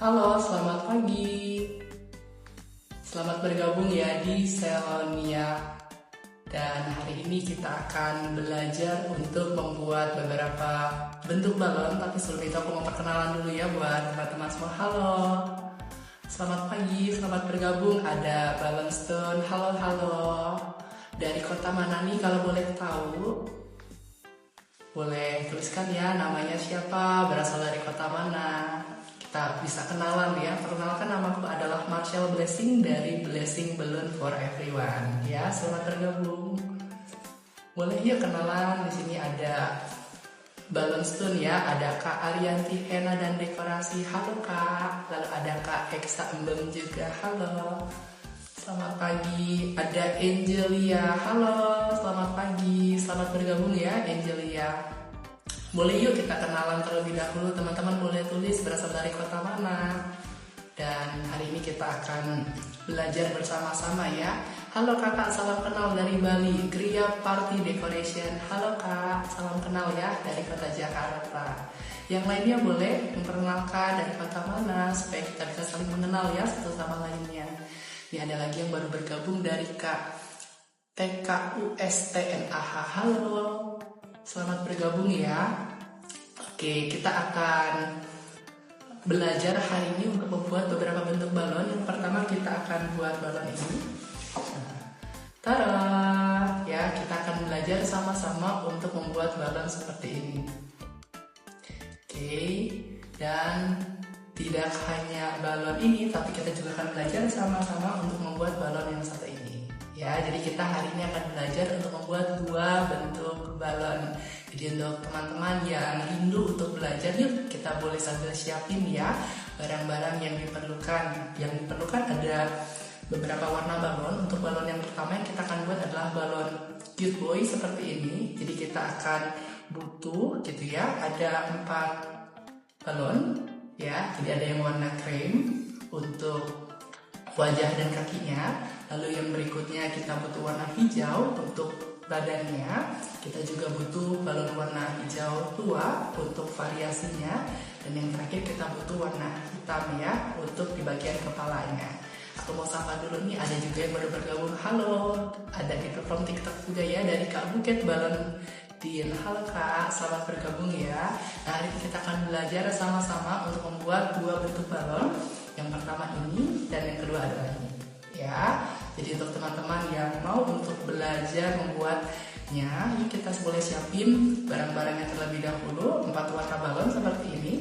Halo, selamat pagi. Selamat bergabung ya di Selonia. Dan hari ini kita akan belajar untuk membuat beberapa bentuk balon. Tapi sebelum itu aku mau perkenalan dulu ya buat teman-teman semua. Halo, selamat pagi, selamat bergabung. Ada Balon Stone. Halo. Dari kota mana nih kalau boleh tahu? Boleh tuliskan ya namanya siapa, berasal dari kota mana. Kita bisa kenalan ya. Perkenalkan, namaku adalah Marshall Blessing dari Blessing Balloon for Everyone. Ya, selamat bergabung. Boleh yuk kenalan. Di sini ada Balon Stone ya. Ada Kak Arianti Hena dan Dekorasi. Halo Kak. Lalu ada Kak Eksa Embem juga. Halo. Selamat pagi. Ada Angelia. Halo. Selamat pagi. Selamat bergabung ya Angelia. Boleh yuk kita kenalan terlebih dahulu. Teman-teman boleh tulis berasal dari kota mana. Dan hari ini kita akan belajar bersama-sama ya. Halo kakak, salam kenal dari Bali, Gria Party Decoration. Halo kak, salam kenal ya dari kota Jakarta. Yang lainnya boleh memperkenalkan dari kota mana, supaya kita bisa saling mengenal ya satu sama lainnya. Ini ada lagi yang baru bergabung dari Kak TKUSTNAH. Halo, selamat bergabung ya. Oke, kita akan belajar hari ini untuk membuat beberapa bentuk balon. Yang pertama kita akan buat balon ini. Tada! Ya, kita akan belajar sama-sama untuk membuat balon seperti ini. Oke, dan tidak hanya balon ini, tapi kita juga akan belajar sama-sama untuk membuat balon yang satu ini. Ya, jadi kita hari ini akan belajar untuk membuat dua bentuk balon. Jadi untuk teman-teman yang rindu untuk belajar, yuk kita boleh sambil siapin ya barang-barang yang diperlukan. Yang diperlukan ada beberapa warna balon. Untuk balon yang pertama yang kita akan buat adalah balon cute boy seperti ini. Jadi kita akan butuh gitu ya, ada 4 balon ya. Jadi ada yang warna krem untuk wajah dan kakinya. Lalu yang berikutnya kita butuh warna hijau untuk badannya. Kita juga butuh balon warna hijau tua untuk variasinya. Dan yang terakhir kita butuh warna hitam ya untuk di bagian kepalanya. Aku mau sapa dulu nih, ada juga yang baru bergabung. Halo, ada kita from TikTok juga ya dari Kak Buket Balon Din. Halo Kak, selamat bergabung ya. Nah, hari ini kita akan belajar sama-sama untuk membuat dua bentuk balon. Yang pertama ini dan yang kedua adalah ini ya. Jadi untuk teman-teman yang mau untuk belajar membuatnya, yuk kita boleh siapin barang-barangnya terlebih dahulu. 4 warna balon seperti ini.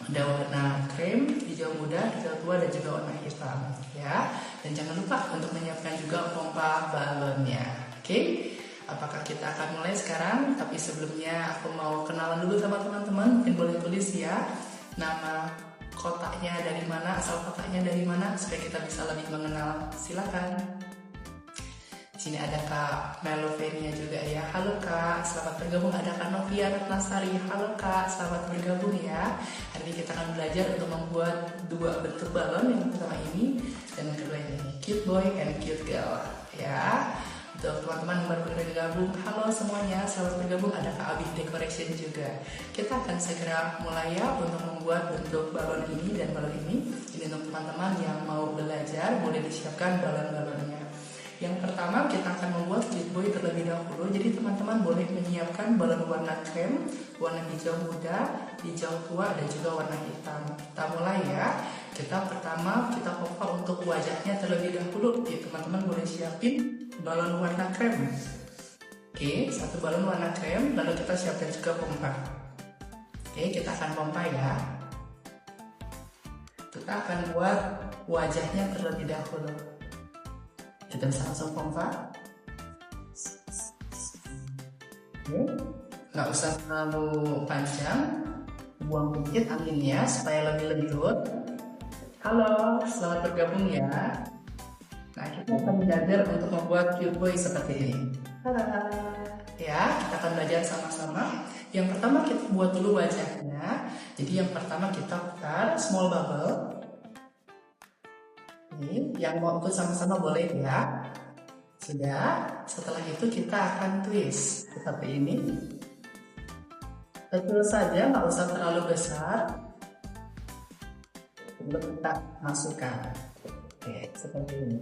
Ada warna krem, hijau muda, hijau tua, dan juga warna hitam ya. Dan jangan lupa untuk menyiapkan juga pompa balonnya. Oke, apakah kita akan mulai sekarang? Tapi sebelumnya aku mau kenalan dulu sama teman-teman. Mungkin boleh tulis ya nama kotaknya dari mana, asal kotaknya dari mana, supaya kita bisa lebih mengenal. Silakan. Di sini ada Kak Melovenia juga ya. Halo Kak, selamat bergabung. Ada Kak Novia Ratnasari. Halo Kak, selamat bergabung ya. Hari ini kita akan belajar untuk membuat dua bentuk balon. Yang pertama ini dan yang kedua ini, cute boy and cute girl ya. Untuk teman-teman yang baru bergabung, halo semuanya, selamat bergabung. Ada Kak Abi Decoration juga. Kita akan segera mulai ya untuk membuat bentuk balon ini dan balon ini. Ini untuk teman-teman yang mau belajar, boleh disiapkan balon-balonnya. Yang pertama kita akan membuat cute boy terlebih dahulu. Jadi teman-teman boleh menyiapkan balon warna krem, warna hijau muda, hijau tua, dan juga warna hitam. Kita mulai ya. Pertama kita pompa untuk wajahnya terlebih dahulu. Jadi teman-teman boleh siapin balon warna krem. Oke, 1 balon warna krem. Lalu kita siapkan juga pompa. Oke, kita akan pompa ya. Kita akan buat wajahnya terlebih dahulu. Kita bisa langsung pompa. Oke, nggak usah terlalu panjang. Buang dikit anginnya supaya lebih lembut. Halo, selamat bergabung ya. Nah, kita akan belajar untuk membuat cute boy seperti ini. Halo. Ya, kita akan belajar sama-sama. Yang pertama kita buat dulu wajahnya. Jadi yang pertama kita putar small bubble. Ini, yang mau ikut sama-sama boleh ya. Sudah, setelah itu kita akan twist seperti ini. Kecil saja, nggak usah terlalu besar. Lalu kita masukkan. Oke, seperti ini.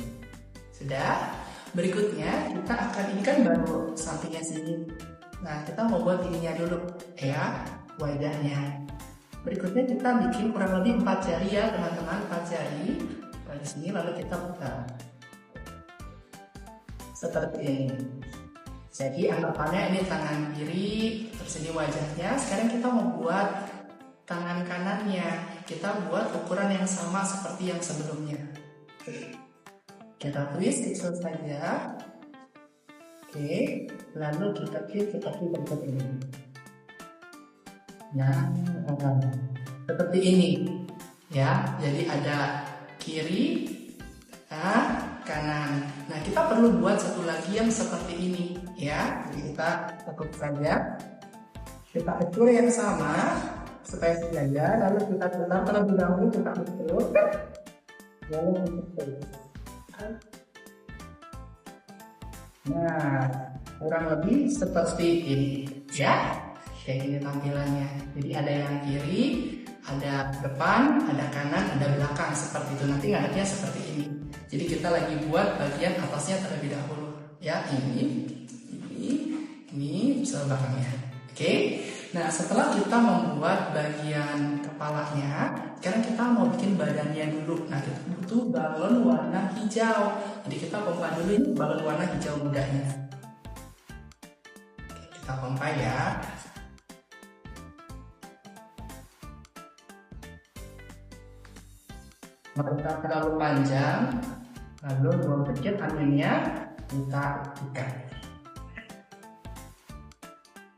Sudah. Berikutnya kita akan, ini kan baru sampingnya sini. Nah, kita mau buat ininya dulu ya, wajahnya. Berikutnya kita bikin kurang lebih 4 jari ya teman-teman, 4 jari. Di sini lalu kita buka seperti ini. Jadi anggapannya ini tangan kiri, terus ini wajahnya. Sekarang kita mau buat tangan kanannya. Kita buat ukuran yang sama seperti yang sebelumnya. Kita twist kecil saja. Oke, lalu kita klik seperti berikut ini. Nah, seperti ini ya. Jadi ada kiri, kanan. Nah, kita perlu buat satu lagi yang seperti ini ya. Jadi kita tekuk saja. Kita atur yang sama supaya sejajar. Lalu kita putar terlebih dahulu, kita atur. Lalu kita nah, kurang lebih seperti ini ya. Kayak gini tampilannya. Jadi ada yang kiri, ada depan, ada kanan, ada belakang seperti itu. Nanti ngadepnya seperti ini. Jadi kita lagi buat bagian atasnya terlebih dahulu. Ya, ini bisa belakangnya. Oke. Nah, setelah kita membuat bagian kepalanya, sekarang kita mau bikin badannya dulu. Nah, kita butuh balon warna hijau. Jadi kita pompa dulu ini balon warna hijau mudanya. Oke, kita pompa ya. Kita terlalu panjang, lalu buang kecil anginnya, kita ikat.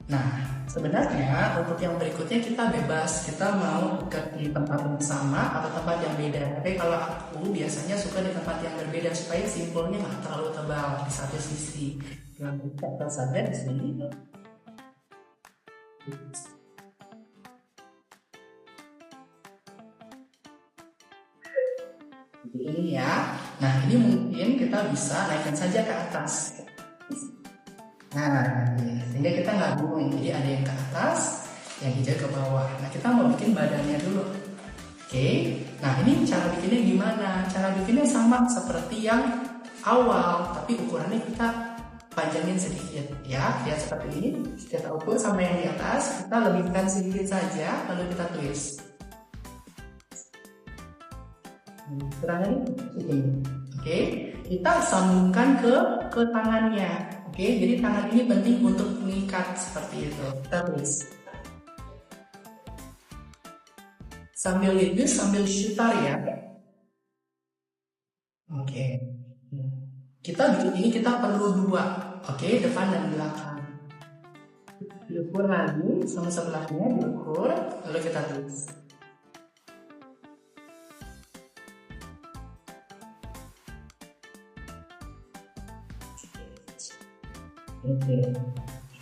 Nah, sebenarnya untuk yang berikutnya kita bebas, kita mau ikat di tempat yang sama atau tempat yang beda. Tapi kalau aku biasanya suka di tempat yang berbeda supaya simpulnya nggak terlalu tebal di satu sisi. Yang kita saja di sini. Ini ya. Nah, ini mungkin kita bisa naikkan saja ke atas. Nah, sehingga kita nggak bingung. Jadi ada yang ke atas, yang hijau ke bawah. Nah, kita mau bikin badannya dulu. Oke. Nah, ini cara bikinnya gimana? Cara bikinnya sama seperti yang awal, tapi ukurannya kita panjangin sedikit. Ya, lihat seperti ini. Kita ukur sama yang di atas. Kita lebihkan sedikit saja, lalu kita twist. Kurangnya ini. Oke, kita sambungkan ke tangannya. Oke, jadi tangan ini penting untuk mengikat seperti itu. Kita twist. Sambil twist, sambil putar ya. Oke. Kita bikin ini kita perlu 2. Oke, depan dan belakang. Diukur lagi sama sebelahnya, diukur, lalu kita twist. Oke,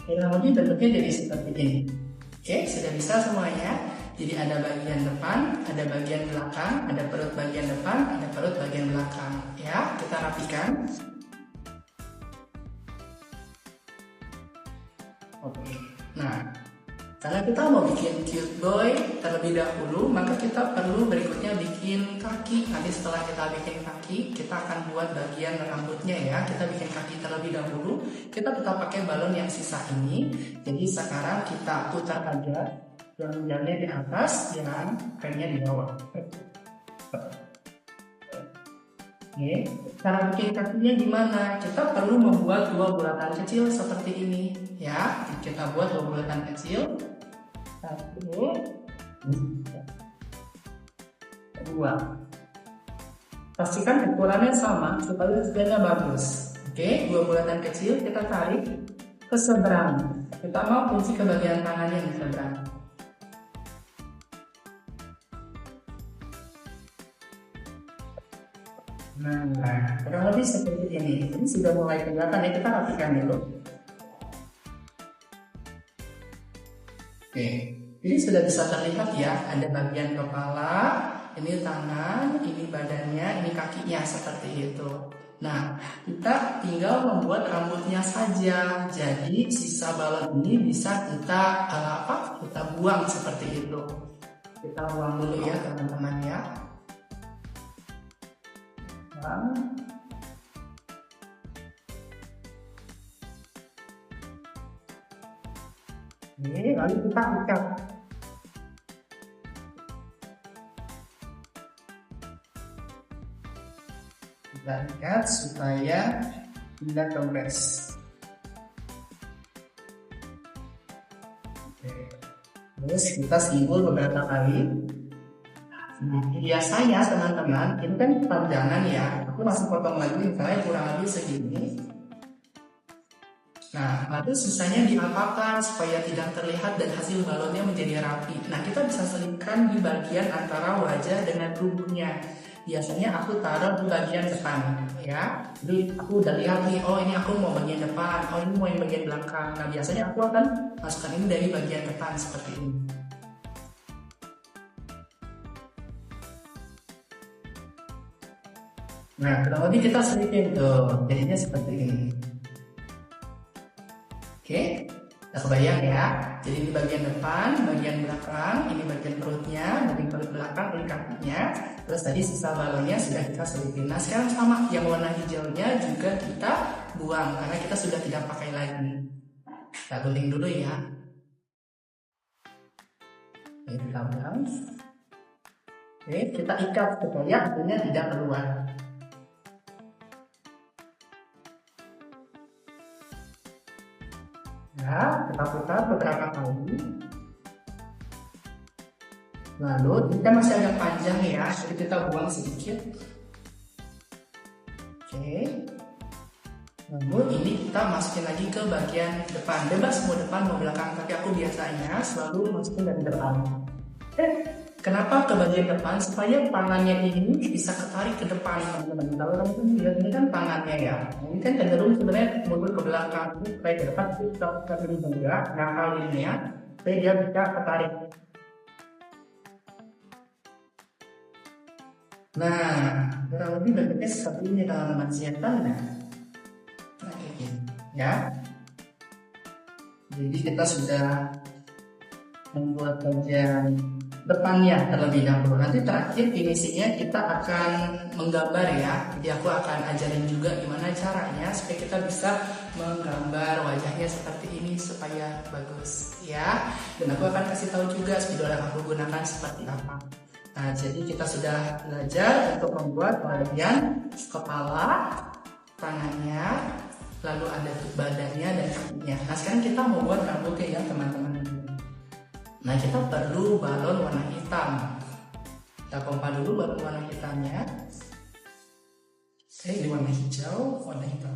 kurang lebih bentuknya jadi seperti ini. Oke, sudah bisa semuanya. Jadi ada bagian depan, ada bagian belakang, ada perut bagian depan, ada perut bagian belakang. Ya, kita rapikan. Oke, nah, karena kita mau bikin cute boy terlebih dahulu, maka kita perlu berikutnya bikin kaki. Nanti setelah kita bikin kaki, kita akan buat bagian rambutnya ya. Kita bikin kaki terlebih dahulu. Kita tetap pakai balon yang sisa ini. Jadi sekarang kita putar aja, yang jalannya di atas, yang kainnya di bawah. Oke, cara bikin kakinya gimana? Kita perlu membuat 2 bulatan kecil seperti ini ya. Kita buat 2 bulatan kecil. 1, 2. Pastikan ukurannya sama supaya hasilnya bagus. Oke, 2 bulatan kecil kita tarik ke seberang. Kita mau kunci ke bagian tangannya di seberang. Nah, kurang lebih seperti ini. Ini sudah mulai kelihatan ya, kita rapikan dulu. Oke, ini sudah bisa terlihat ya, ada bagian kepala, ini tangan, ini badannya, ini kakinya seperti itu. Nah, kita tinggal membuat rambutnya saja. Jadi sisa balon ini bisa kita kita buang seperti itu. Kita buang dulu ya teman-teman ya. belakang. Oke, lalu kita ikat. Kita ikat supaya tidak kempes. Terus kita simbol beberapa kali. Biasanya teman-teman, ini kan panjangan ya. Aku masih potong lagi, misalnya kurang lebih segini. Nah, lalu sisanya diapakan supaya tidak terlihat dan hasil balonnya menjadi rapi. Nah, kita bisa selipkan di bagian antara wajah dengan tubuhnya. Biasanya aku taruh di bagian depan, ya. Jadi aku udah lihat nih, oh ini aku mau bagian depan, oh ini mau yang bagian belakang. Nah, biasanya aku akan masukkan ini dari bagian depan seperti ini. Nah, kurang lebih kita selipin tuh, jadinya seperti ini. Oke, kita kebayang ya. Jadi ini bagian depan, bagian belakang, ini bagian perutnya, bagian perut belakang, ini kakinya. Terus tadi sisa balonnya sudah kita selipin. Nah, sekarang sama, yang warna hijaunya juga kita buang karena kita sudah tidak pakai lagi. Kita guling dulu ya. Oke, kita buang. Oke, kita ikat supaya apinya tidak keluar. Ya, kita putar beberapa kali. Lalu kita masih agak panjang ya, jadi kita buang sedikit. Oke. Lalu ini kita masukin lagi ke bagian depan. Bebas mau depan mau belakang, tapi aku biasanya selalu masukin dari depan. Kenapa ke bagian depan? Supaya tangannya ini bisa ketarik ke depan, teman-teman. Kalau teman-teman lihat ini kan tangannya ya. Ini kan cenderung sebenarnya mundur ke belakang, supaya ke depan kita terus enggak. Nah, kali ini ya, supaya dia bisa ketarik. Nah, kurang lebih bentuknya seperti ini teman-teman. Siapkan nah, kayak gini, ya. Jadi kita sudah membuat bagian depannya terlebih dahulu. Nanti terakhir finishingnya kita akan menggambar ya. Jadi aku akan ajarin juga gimana caranya supaya kita bisa menggambar wajahnya seperti ini supaya bagus ya. Dan aku akan kasih tahu juga spidol yang aku gunakan seperti apa. Nah, jadi kita sudah belajar untuk membuat bagian kepala, tangannya, lalu ada badannya dan kakinya. Nah, sekarang kita mau buat rambutnya ya teman-teman. Nah, kita perlu balon warna hitam. Kita pompa dulu balon warna hitamnya. Oke, ini warna hijau, warna hitam.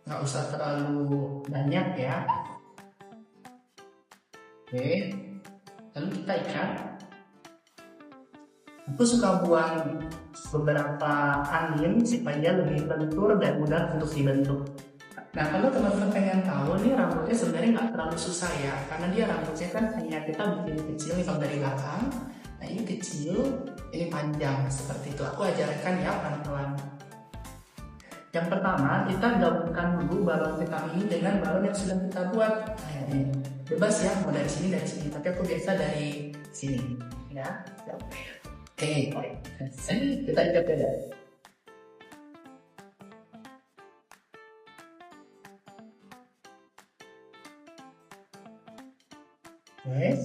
Nggak usah terlalu banyak ya. Oke, lalu kita ikat. Aku suka buang beberapa angin supaya lebih lentur dan mudah untuk dibentuk. Nah, kalau teman-teman pengen tahu nih rambutnya sebenarnya nggak terlalu susah ya, karena dia rambutnya kan hanya kita bikin kecil nih kalau dari belakang. Nah, ini kecil, ini panjang seperti itu. Aku ajarkan ya pelan-pelan. Yang pertama, kita gabungkan dulu balon hitam ini dengan balon yang sudah kita buat. Nah, ini bebas ya, mau dari sini, tapi aku biasa dari sini. Ya, oke, kita ikat ya. Yes.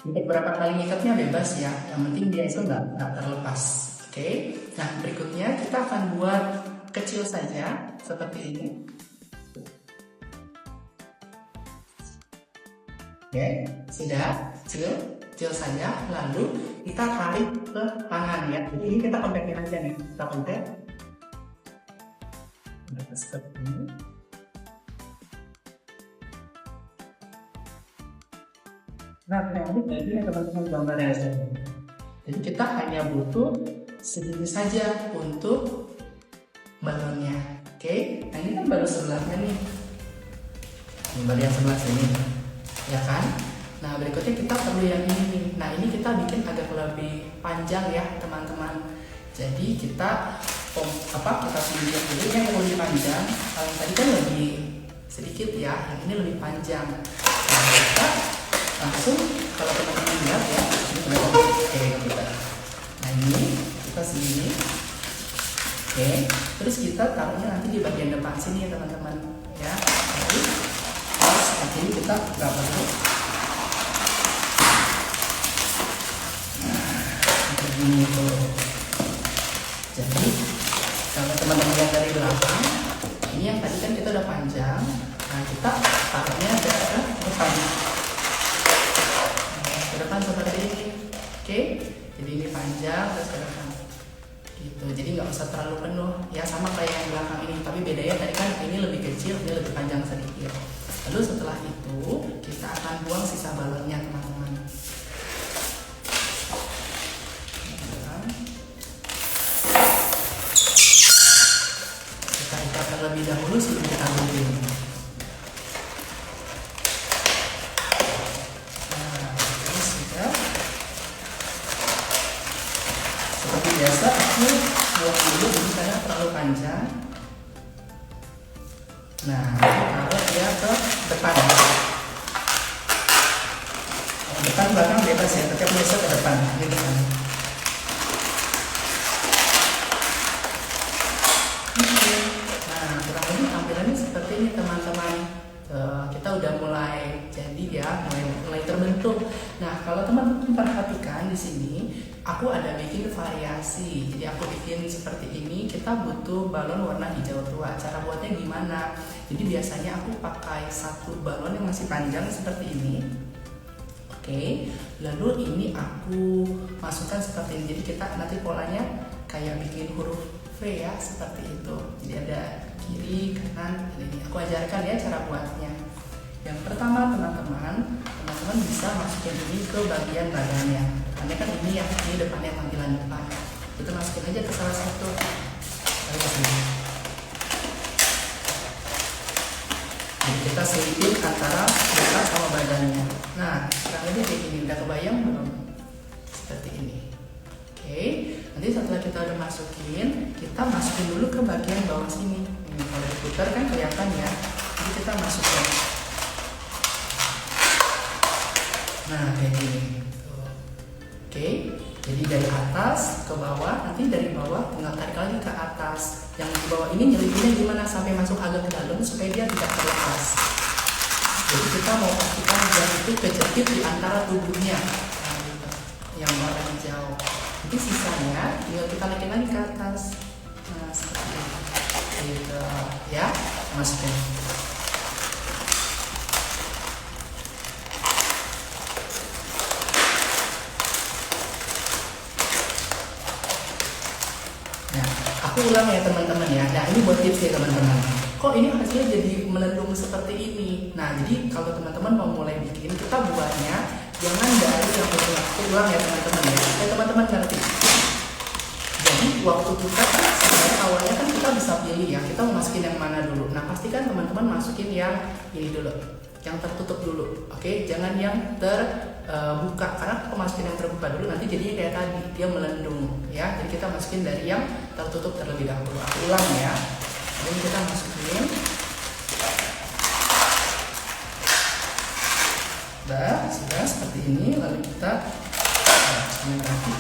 Untuk berapa kali ngikatnya bebas ya, yang penting dia itu nggak terlepas. Oke. Nah, berikutnya kita akan buat kecil saja seperti ini. Oke, sudah kecil saja. Lalu kita tarik ke tangan ya. Jadi ini kita kompekin aja nih, kita kompet. Seperti ini. Nah, ini teman-teman gambarnya saja. Jadi kita hanya butuh segini saja untuk balonnya. Oke, nah ini kan baru sebelahnya nih. Ini baru yang sebelah sini, ya kan? Nah, berikutnya kita perlu yang ini. Nah, ini kita bikin agak lebih panjang ya, teman-teman. Jadi kita kita pinjam dulu yang lebih panjang. Kalau tadi kan lebih sedikit ya, yang ini lebih panjang. Nah, kita langsung kalau teman-teman lihat ya, ini sini. Oke, terus kita taruhnya nanti di bagian depan sini ya teman-teman ya. Jadi seperti ini kita buka dulu. Begini tuh. Jadi kalau teman-teman lihat dari belakang, ini yang tadi kan kita udah panjang. Nah kita taruhnya ke depan. Ke depan seperti ini. Oke, jadi ini panjang terus ke depan. Gitu. Jadi nggak usah terlalu penuh. Ya sama kayak yang belakang ini. Tapi bedanya tadi kan ini lebih kecil, ini lebih panjang sedikit. Lalu setelah itu kita akan buang sisa balonnya teman-teman. Kita ikat terlebih dahulu sebelum kita gunting. Seperti biasa aku buat dulu ini karena terlalu panjang. Nah, taruh dia ke depan. Depan belakang bebas ya, tetap bisa ke depan gitu kan. Nah, kurang lebih tampilannya seperti ini teman-teman. Kita udah mulai jadi ya, mulai terbentuk. Nah, kalau teman-teman perhatikan di sini, aku ada bikin variasi. Jadi aku bikin seperti ini. Kita butuh balon warna hijau tua. Cara buatnya gimana? Jadi biasanya aku pakai satu balon yang masih panjang seperti ini. Oke. Lalu ini aku masukkan seperti ini. Jadi kita nanti polanya kayak bikin huruf V ya, seperti itu. Jadi ada kiri, kanan, ini. Aku ajarkan ya cara buatnya. Yang pertama teman-teman bisa masukin ini ke bagian badannya. Karena kan ini ya, ini depannya, tampilan depan. Kita masukin aja ke salah satu. Lalu ke sini. Jadi kita selipin antara muka sama badannya. Nah, kurang lebih kayak gini. Udah kebayang belum? Seperti ini. Oke, nanti setelah kita udah masukin, kita masukin dulu ke bagian bawah sini. Kalau diputar kan kelihatan ya. Jadi kita masukin. Nah, kayak gini. Oke, jadi dari atas ke bawah, nanti dari bawah tinggal tarik lagi ke atas. Yang di bawah ini nyelipinnya gimana sampai masuk agak ke dalam supaya dia tidak terlepas. Jadi kita mau pastikan dia itu kejepit di antara tubuhnya. Nah, gitu. Yang warna hijau. Nanti sisanya tinggal kita naikin lagi ke atas. Nah, seperti ini. Gitu. Ya, masukin. Aku ulang ya teman-teman ya. Nah ini buat tips ya teman-teman. Kok ini hasilnya jadi melendung seperti ini? Nah jadi kalau teman-teman mau mulai bikin, kita buatnya jangan dari yang betul. Aku ulang ya teman-teman ya. Supaya teman-teman ngerti. Jadi waktu kita sebenarnya awalnya kan kita bisa pilih ya. Kita mau masukin yang mana dulu. Nah pastikan teman-teman masukin yang ini dulu, yang tertutup dulu. Oke, jangan yang terbuka. Karena kalau masukin yang terbuka dulu nanti jadinya kayak tadi, dia melendung ya. Jadi kita masukin dari yang tertutup terlebih dahulu. Aku ulang ya. Jadi kita masukin. Sudah seperti ini. Lalu kita lagi.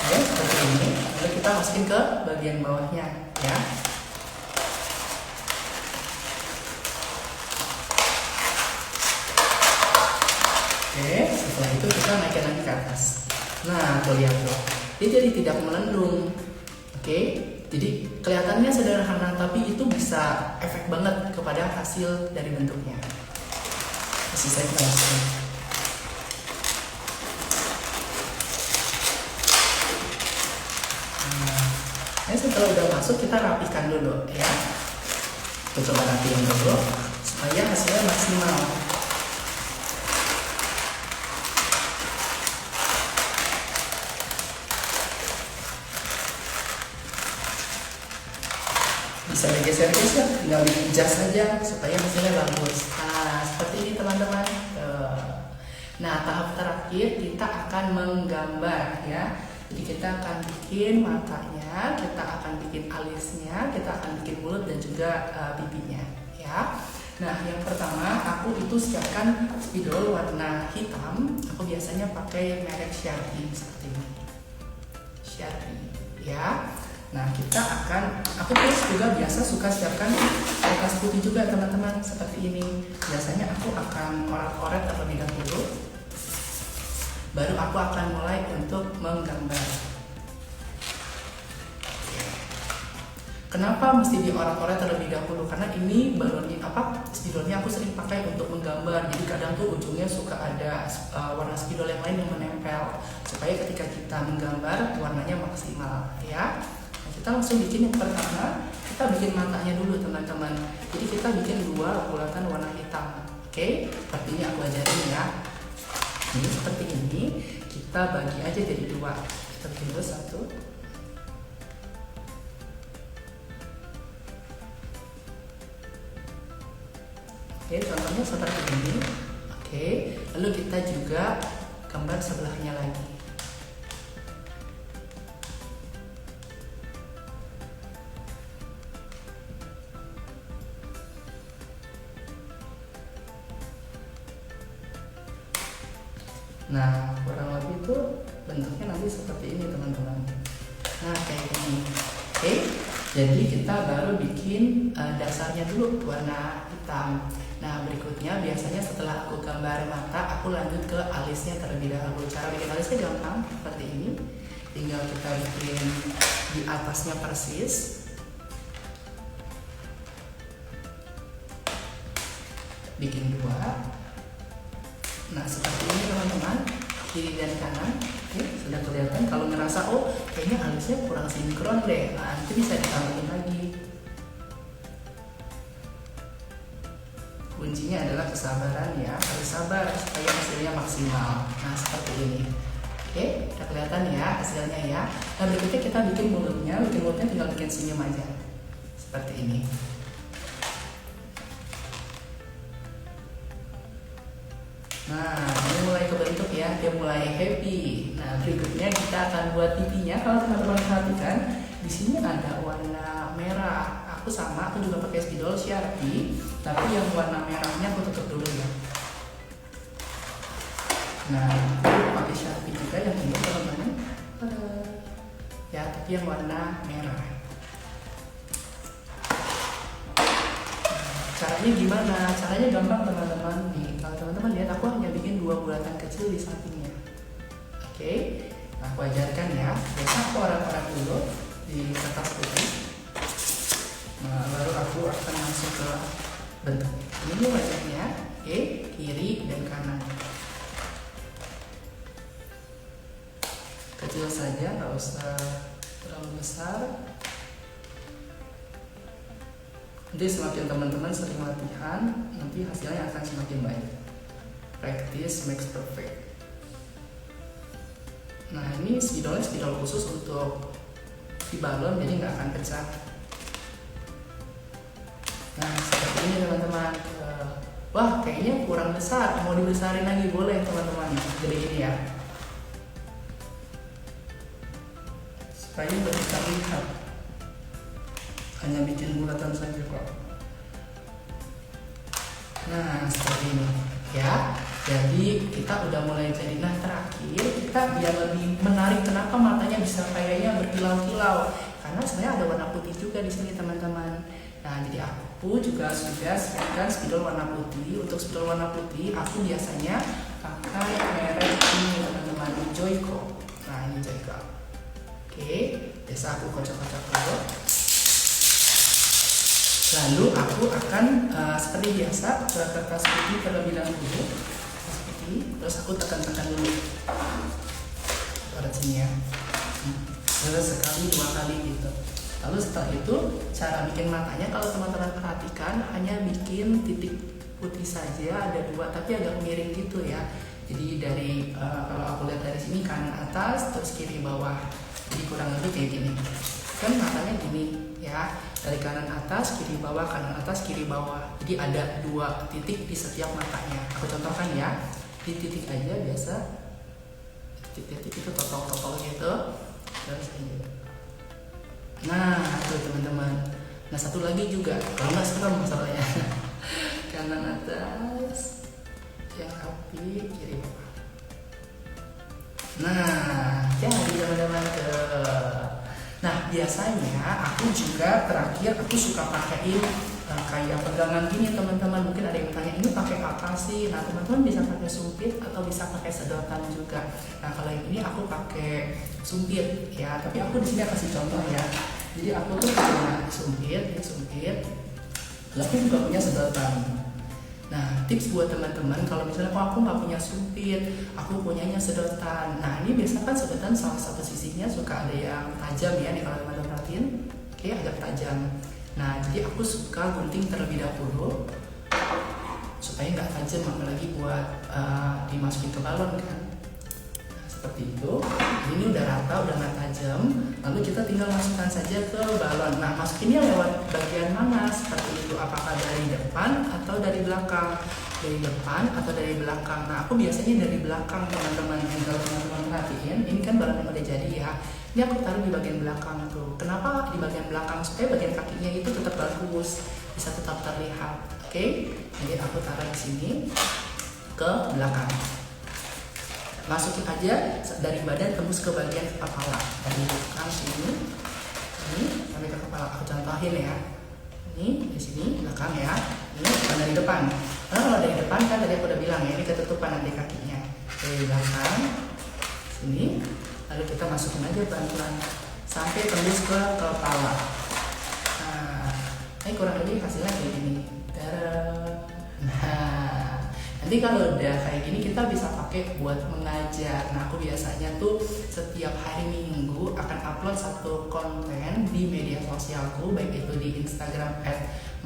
Oke, seperti ini. Lalu kita masukin ke bagian bawahnya ya. Oke, setelah itu kita naikkan lagi ke atas. Nah, tuh lihat tuh, dia jadi tidak melendung. Oke, jadi kelihatannya sederhana, tapi itu bisa efek banget kepada hasil dari bentuknya. Masih saya masukin. Nah, setelah udah masuk kita rapikan dulu ya. Kita coba rapikan dulu supaya hasilnya maksimal. Bisa digeser-geser, tinggal di-adjust saja supaya hasilnya bagus. Nah, seperti ini teman-teman. Nah, tahap terakhir kita akan menggambar ya. Jadi kita akan bikin matanya, kita akan bikin alisnya, kita akan bikin mulut dan juga pipinya ya. Nah, yang pertama aku itu siapkan spidol warna hitam. Aku biasanya pakai merek Sharpie seperti ini. Sharpie, ya. Nah, aku terus juga biasa suka siapkan kertas putih juga teman-teman seperti ini. Biasanya aku akan oret-oret terlebih dahulu. Baru aku akan mulai untuk menggambar. Kenapa mesti dioret-oret terlebih dahulu? Karena ini spidolnya aku sering pakai untuk menggambar. Jadi kadang tuh ujungnya suka ada warna spidol yang lain yang menempel, supaya ketika kita menggambar warnanya maksimal, ya. Nah, kita langsung bikin yang pertama. Kita bikin matanya dulu teman-teman. Jadi kita bikin 2 bulatan warna hitam. Oke, seperti ini aku ajarin ya. Ini seperti ini. Kita bagi aja jadi 2. Kita bikin dulu 1. Oke, contohnya seperti ini. Oke, lalu kita juga gambar sebelahnya lagi. Nah, kurang lebih itu bentuknya nanti seperti ini teman-teman. Nah, kayak gini. Oke, jadi kita baru bikin dasarnya dulu warna hitam. Nah, berikutnya biasanya setelah aku gambar mata, aku lanjut ke alisnya terlebih dahulu. Cara bikin alisnya gampang, seperti ini. Tinggal kita bikin di atasnya persis. Bikin 2. Nah, seperti ini teman-teman, kiri dan kanan. Oke, sudah kelihatan. Kalau ngerasa, oh kayaknya alisnya kurang sinkron deh, nah, nanti bisa ditambahin lagi. Kuncinya adalah kesabaran ya, harus sabar supaya hasilnya maksimal. Nah, seperti ini. Oke, udah kelihatan ya hasilnya ya. Nah, berikutnya kita bikin mulutnya. Tinggal bikin senyum aja. Seperti ini. Nah, ini mulai kebentuk ya, dia mulai happy. Nah, berikutnya kita akan buat pipinya. Kalau teman-teman perhatikan, di sini ada warna merah. Aku juga pakai spidol Sharpie, tapi yang warna merahnya aku tutup dulu ya. Nah, aku pakai Sharpie juga yang ini teman-teman. Ya, tapi yang warna merah. Caranya gimana? Caranya gampang teman-teman. Nih, kalau teman-teman lihat, aku hanya bikin 2 bulatan kecil di sampingnya. Oke, nah, aku ajarkan ya. Biasa aku oret-oret dulu di kertas putih. Nah, lalu aku akan masuk ke bentuk ini wajahnya. Oke, kiri dan kanan. Kecil saja, nggak usah terlalu besar. Nanti semakin teman-teman sering latihan, nanti hasilnya akan semakin baik. Practice makes perfect. Nah, ini spidol khusus untuk di balon, jadi nggak akan pecah. Nah, seperti ini teman-teman. Wah, kayaknya kurang besar, mau dibesarin lagi boleh teman-teman. Jadi ini ya, supaya lebih terlihat. Hanya bikin bulatan saja kok. Nah, seperti ini ya. Jadi kita udah mulai jadi. Nah, terakhir kita biar lebih menarik, kenapa matanya bisa kayaknya berkilau-kilau? Karena sebenarnya ada warna putih juga di sini teman-teman. Nah, jadi aku juga sudah siapkan spidol warna putih. Untuk spidol warna putih, aku biasanya pakai merek ini teman-teman, Joico. Nah, ini Joico. Oke, biasa aku kocok-kocok dulu. Lalu aku akan seperti biasa ke kertas putih terlebih dahulu. Terus aku tekan-tekan dulu pada sini ya. Terus sekali 2 kali gitu. Lalu setelah itu cara bikin matanya, kalau teman-teman perhatikan, hanya bikin titik putih saja, ada 2 tapi agak miring gitu ya. Jadi dari kalau aku lihat dari sini, kanan atas terus kiri bawah, jadi kurang lebih kayak gini kan matanya gini ya, dari kanan atas kiri bawah, kanan atas kiri bawah, jadi ada 2 titik di setiap matanya. Aku contohkan ya, di titik aja biasa, titik-titik itu totol-totol gitu, terus ini. Nah, itu teman-teman. Nah, satu lagi juga, kalau nggak serem masalahnya. kanan atas, yang rapi kiri bawah. Nah, jadi teman-teman Nah, biasanya aku juga terakhir aku suka pakaiin kayak pegangan gini teman-teman. Mungkin ada yang bertanya, ini pakai apa sih? Nah, teman-teman bisa pakai sumpit atau bisa pakai sedotan juga. Nah, kalau yang ini aku pakai sumpit ya, tapi aku di sini kasih contoh ya. Jadi aku tuh punya sumpit, lalu juga punya sedotan. Nah, tips buat teman-teman, kalau misalnya aku nggak punya sumpit, aku punyanya sedotan. Nah, ini biasanya kan sedotan salah satu sisinya suka ada yang tajam ya, nih kalau teman-teman perhatiin, oke, agak tajam. Nah, jadi aku suka gunting terlebih dahulu supaya nggak tajam, apalagi buat dimasukin ke balon kan. Seperti itu. Ini udah rata, udah nggak tajam. Lalu kita tinggal masukkan saja ke balon. Nah, masukinnya lewat bagian mana? Seperti itu. Apakah dari depan atau dari belakang? Dari depan atau dari belakang? Nah, aku biasanya dari belakang teman-teman. Kalau teman-teman perhatiin, ini kan balon yang udah jadi ya. Ini aku taruh di bagian belakang tuh. Kenapa di bagian belakang? Supaya bagian kakinya itu tetap bagus, bisa tetap terlihat. Oke? Jadi aku taruh di sini ke belakang. Masukin aja dari badan tembus ke bagian kepala, dari belakang sini, ini sampai ke kepala. Aku contohin ya. Ini di sini belakang ya. Ini bukan dari depan. Karena kalau dari depan kan tadi aku udah bilang ya, ini ketutupan nanti kakinya. Dari belakang sini, lalu kita masukin aja pelan-pelan sampai tembus ke kepala. Nah, ini kurang lebih hasilnya kayak gini. Nah, nanti kalau udah kayak gini kita bisa pakai buat mengajar. Nah, aku biasanya tuh setiap hari Minggu akan upload satu konten di media sosialku, baik itu di Instagram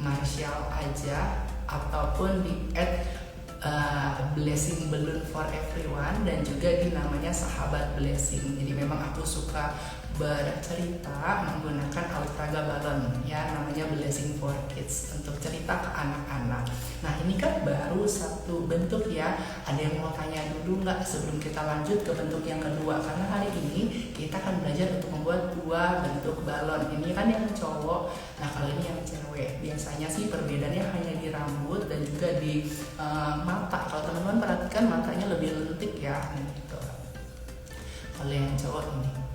@martialaja ataupun di Blessing Balloon for Everyone, dan juga di namanya Sahabat Blessing. Jadi memang aku suka bercerita menggunakan alat peraga balon ya, namanya Blessing for Kids, untuk cerita ke anak-anak. Nah, ini kan baru satu bentuk ya. Ada yang mau tanya dulu nggak sebelum kita lanjut ke bentuk yang kedua? Karena hari ini kita akan belajar untuk membuat 2 bentuk balon. Ini kan yang cowok, nah kalau ini yang cewek. Biasanya sih perbedaannya hanya di rambut dan juga di mata. Kalau teman-teman perhatikan matanya lebih lentik ya, gitu. Kalau yang cowok ini.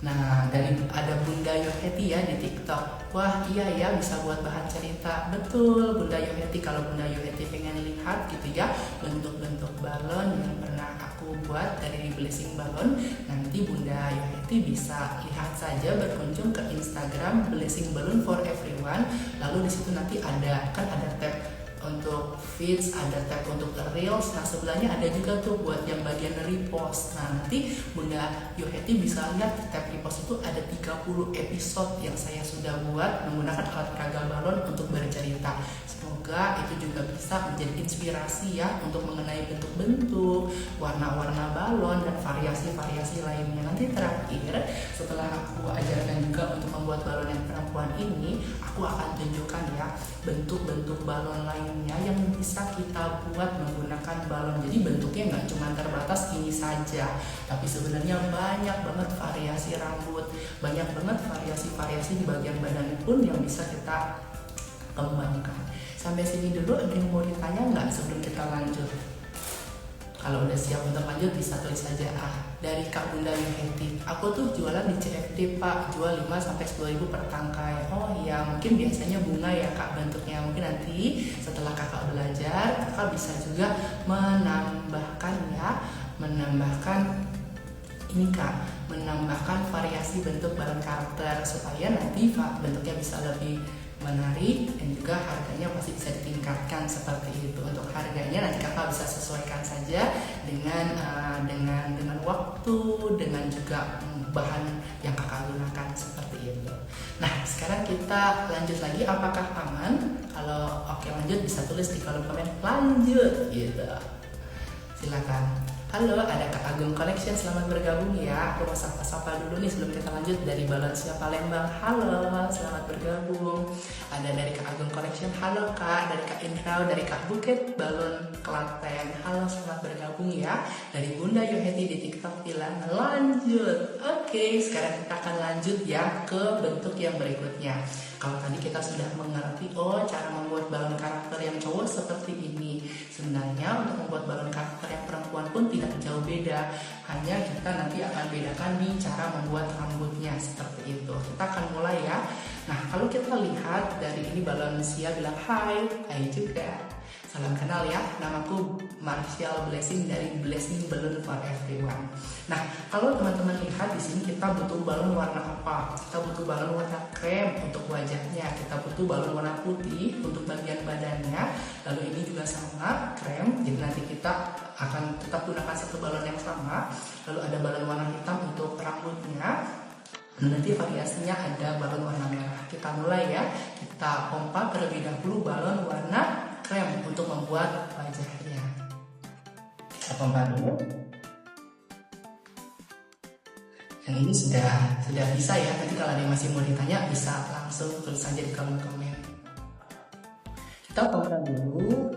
Nah, dari ada Bunda Yoheti ya di TikTok. Wah, iya ya, bisa buat bahan cerita. Betul, Bunda Yoheti. Kalau Bunda Yoheti pengen lihat gitu ya bentuk-bentuk balon yang pernah aku buat dari Blessing Balon, nanti Bunda Yoheti bisa lihat saja, berkunjung ke Instagram Blessing Balloon for Everyone. Lalu di situ nanti ada tab untuk feeds, ada tab untuk reels. Nah, sebelahnya ada juga tuh buat yang bagian repost. Nah, nanti Bunda Yoheti bisa lihat di tab repost itu ada 30 episode yang saya sudah buat menggunakan alat peraga balon untuk bercerita. Semoga itu juga bisa menjadi inspirasi ya untuk mengenai bentuk-bentuk, warna-warna balon, dan variasi-variasi lainnya. Nanti terakhir, setelah aku ajarkan juga untuk membuat balon yang perempuan ini, aku akan tunjukkan ya bentuk-bentuk balon lainnya yang bisa kita buat menggunakan balon. Jadi bentuknya nggak cuma terbatas ini saja, tapi sebenarnya banyak banget variasi rambut, banyak banget variasi-variasi di bagian badan pun yang bisa kita kembangkan. Sampai sini dulu, ada yang mau ditanya nggak sebelum kita lanjut? Kalau udah siap untuk lanjut bisa tulis saja. Dari Kak Bunda Yoheti, aku tuh jualan di CFD Pak, jual 5-10 ribu per tangkai. Oh iya, mungkin biasanya bunga ya Kak bentuknya. Mungkin nanti setelah kakak belajar, kakak bisa juga menambahkan ini Kak, menambahkan variasi bentuk balon karakter supaya nanti bentuknya bisa lebih menarik, dan juga harganya pasti bisa ditingkatkan seperti itu. Untuk harganya nanti kakak bisa sesuaikan saja dengan waktu, dengan juga bahan yang kakak gunakan seperti itu. Nah, sekarang kita lanjut lagi. Apakah aman? Kalau oke lanjut bisa tulis di kolom komen lanjut gitu. Silakan. Halo, ada Kak Agung Collection, selamat bergabung ya. Aku mau sapa-sapa dulu nih sebelum kita lanjut. Dari Balonsia Palembang, halo, selamat bergabung. Ada dari Kak Agung Collection, halo Kak. Dari Kak Indraw, dari Kak Buket Balon Klaten, halo, selamat bergabung ya. Dari Bunda Yoheti di TikTok bilang lanjut. Oke, sekarang kita akan lanjut ya ke bentuk yang berikutnya. Kalau tadi kita sudah mengerti, cara membuat balon karakter yang cowok seperti ini. Sebenarnya untuk membuat balon karakter yang perempuan pun tidak jauh beda. Hanya kita nanti akan bedakan di cara membuat rambutnya seperti itu. Kita akan mulai ya. Nah, kalau kita lihat dari ini Balonsia bilang hai juga. Salam kenal ya, namaku Martial Blessing dari Blessing Balloon for Everyone. Nah, kalau teman-teman lihat di sini kita butuh balon warna apa? Kita butuh balon warna krem untuk wajahnya, kita butuh balon warna putih untuk bagian badannya. Lalu ini juga sama krem, jadi nanti kita akan tetap gunakan satu balon yang sama. Lalu ada balon warna hitam untuk rambutnya. Nanti variasinya ada balon warna merah. Kita mulai ya, kita pompa terlebih dahulu balon warna krem untuk membuat wajahnya. Kita pompa dulu. Yang ini sudah bisa ya. Nanti kalau ada yang masih mau ditanya bisa langsung tulis saja di kolom komen. Kita pompa dulu.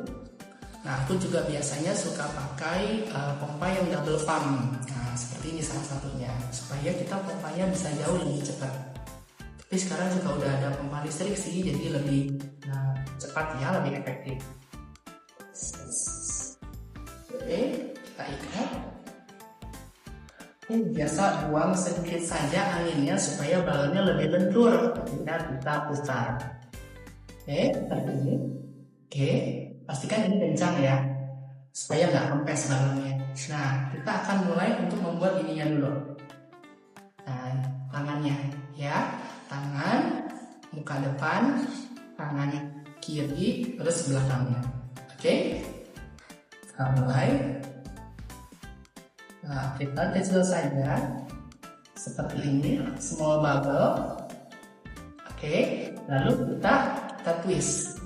Nah, aku juga biasanya suka pakai pompa yang double pump. Nah, seperti ini salah satunya supaya kita pompanya bisa jauh lebih cepat. Tapi sekarang juga udah ada pompa listrik sih, jadi lebih cepat ya, lebih efektif. Oke, kita ikat. Ini biasa buang sedikit saja anginnya supaya balonnya lebih lentur ketika kita putar. Oke, seperti ini. Oke, pastikan ini kencang ya, supaya nggak kempes balonnya. Nah, kita akan mulai untuk membuat ininya dulu. Nah, tangannya ya, tangan, muka depan, tangan kiri, terus belakangnya. Oke, kita mulai. Nah, kita kecil saja seperti ini, small bubble. Oke, lalu kita twist.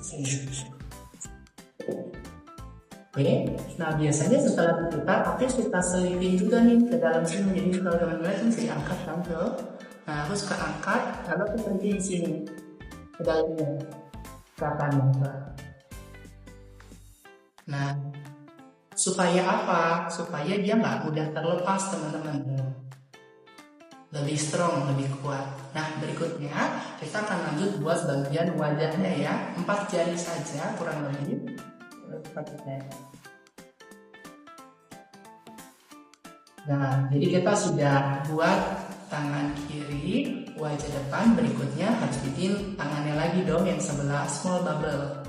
Oke, nah biasanya setelah kita selipin juga nih ke dalam sini. Jadi kalau teman-teman kan bisa diangkat kan, nah aku suka angkat, lalu aku berhenti di sini ke dalamnya, belakangnya. Nah, supaya apa? Supaya dia nggak mudah terlepas teman-teman. Lebih strong, lebih kuat. Nah, berikutnya kita akan lanjut buat bagian wajahnya ya. 4 jari saja kurang lebih. Nah, jadi kita sudah buat tangan kiri, wajah depan. Berikutnya harus bikin tangannya lagi dong yang sebelah small bubble.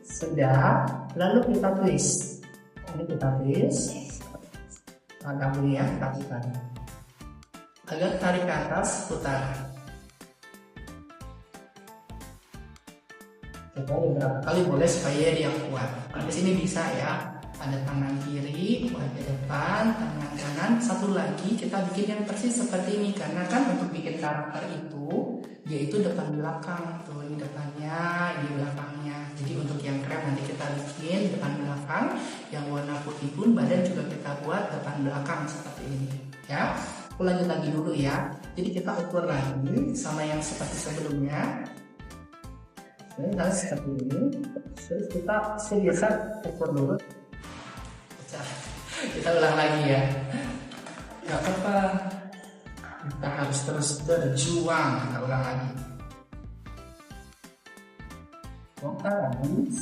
Sudah, lalu kita twist. Ini kita twist. Agak dulu ya, tarik agak tarik ke atas, putar. Coba beberapa kali boleh supaya dia kuat. Di sini bisa ya. Ada tangan kiri, wajah depan, tangan kanan. Satu lagi kita bikin yang persis seperti ini, karena kan untuk bikin karakter itu dia itu depan belakang. Tuh, ini depannya, ini belakangnya. Jadi untuk yang krem nanti kita bikin depan belakang. Yang warna putih pun badan juga kita buat depan belakang seperti ini. Ya, aku lanjut lagi dulu ya. Jadi kita ukur lagi sama yang seperti sebelumnya. Ini seperti ini. Terus kita biasa ukur dulu. Kita ulang lagi ya. Gak apa-apa. Kita harus terus berjuang. Kita ulang lagi. Bongkar lagi.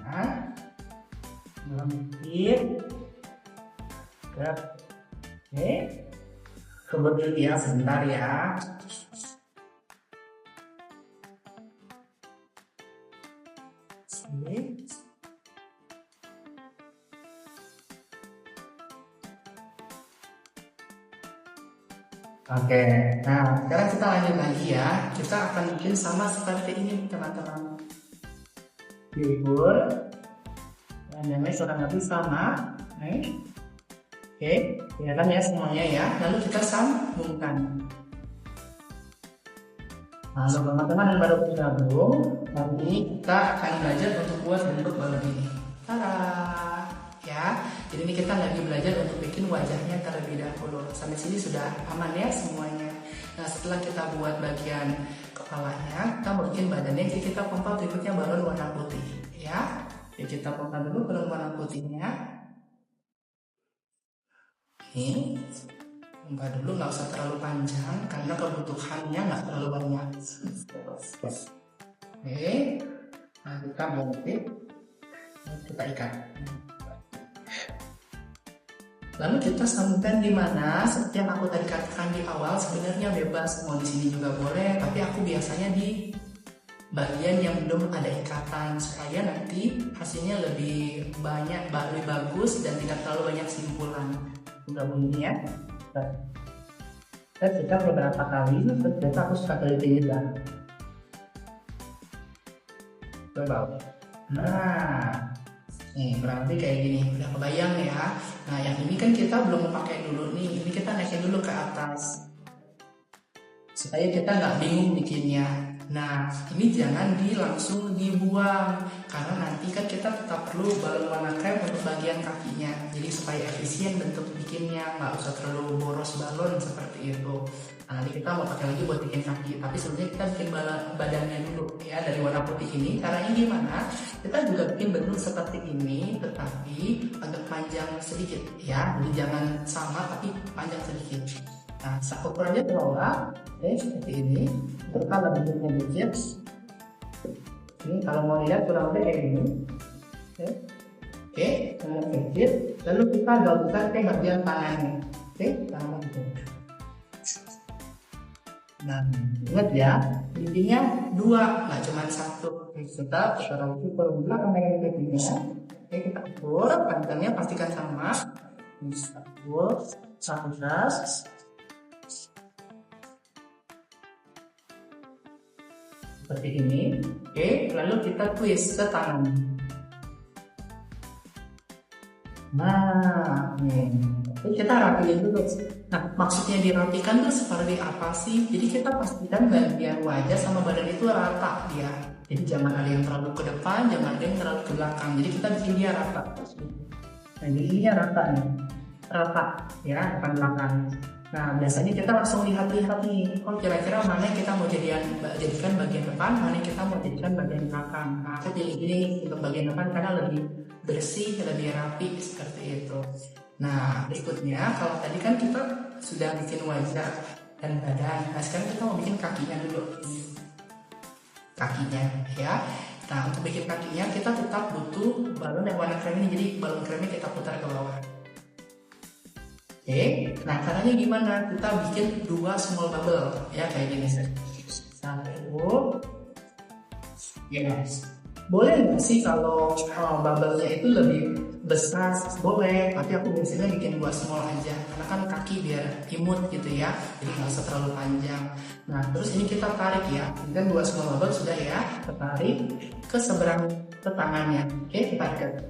Nah, mengikir. Oke. Kemudian ya sebentar ya. Sini. Oke, nah sekarang kita lanjut lagi ya. Kita akan bikin sama seperti ini teman-teman. Dihibur, dan namanya kurang lebih sama. Oke, kelihatan ya semuanya ya. Lalu kita sambungkan. Nah, untuk teman-teman yang baru bergabung, nanti kita akan belajar untuk buat bentuk balon ini. Tada! Ya, jadi ini kita lagi belajar untuk bikin wajahnya terlebih dahulu. Sampai sini sudah aman ya semuanya. Nah, setelah kita buat bagian kepalanya, kita mau bikin badannya. Jadi kita pompa berikutnya balon warna putih, ya. Jadi kita pompa dulu balon warna putihnya. Ini pompa dulu, nggak usah terlalu panjang karena kebutuhannya nggak terlalu banyak. Oke, nah kita balik, kita ikat. Lalu kita sambungkan di mana? Seperti yang aku tadi katakan di awal, sebenarnya bebas mau di sini juga boleh, tapi aku biasanya di bagian yang belum ada ikatan supaya nanti hasilnya lebih banyak, lebih bagus dan tidak terlalu banyak simpulan. Udah begini ya. Kita beberapa kali, terus aku suka teliti juga. Coba. Nah, nih berarti kayak gini, udah kebayang ya. Nah yang ini kan kita belum mau pakai dulu nih, ini kita naikin dulu ke atas supaya kita nggak bingung bikinnya. Nah ini jangan langsung dibuang karena nanti kan kita tetap perlu balon warna krem untuk bagian kakinya. Jadi supaya efisien bentuk bikinnya, nggak usah terlalu boros balon seperti itu. Nah, nanti kita mau pakai lagi buat bikin kaki, tapi sebenarnya kita bikin badannya dulu ya dari warna putih ini. Caranya gimana? Kita juga bikin bentuk seperti ini, tetapi agak panjang sedikit ya. Jadi jangan sama tapi panjang sedikit. Nah, ukurannya berapa? Seperti ini. Terkala bentuknya dikit. Ini kalau mau lihat kurang lebih kayak gini. Oke, tangan kecil. Lalu kita gabungkan ke bagian tangannya. Oke, tangan itu. Nah, ingat ya, intinya dua, nggak cuma satu. Kita ukur belakang dengan kakinya. Oke, kita ukur, panjangnya pastikan sama. Bisa ukur, satu das. Seperti ini. Oke, lalu kita twist ke tangan. Nah, nih. Kita rapiin dulu. Nah, maksudnya dirapikan tuh seperti apa sih? Jadi kita pastikan bagian wajah sama badan itu rata dia. Jadi jangan ada yang terlalu ke depan, jangan ada yang terlalu ke belakang. Jadi kita bikin dia rata. Nah, jadi ini rata nih. Rata ya, depan belakang. Nah, biasanya kita langsung lihat-lihat nih, oh kira-kira mana yang kita mau jadikan bagian depan, mana yang kita mau jadikan bagian belakang. Nah, aku pilih ini untuk bagian depan karena lebih bersih, lebih rapi seperti itu. Nah, berikutnya kalau tadi kan kita sudah bikin wajah dan badan. Nah, sekarang kita mau bikin kakinya dulu. Kakinya ya. Nah, untuk bikin kakinya kita tetap butuh balon yang warna krem ini. Jadi balon kremnya kita putar ke bawah. Oke, nah caranya gimana? Kita bikin 2 small bubble ya kayak gini. Satu, yes. Boleh nggak sih kalau bubble-nya itu lebih besar? Boleh, tapi aku biasanya bikin 2 small aja karena kan kaki biar imut gitu ya, jadi nggak usah terlalu panjang. Nah terus ini kita tarik ya, dan 2 small bubble sudah ya, kita tarik ke seberang ke tangannya. Oke, kita tarik.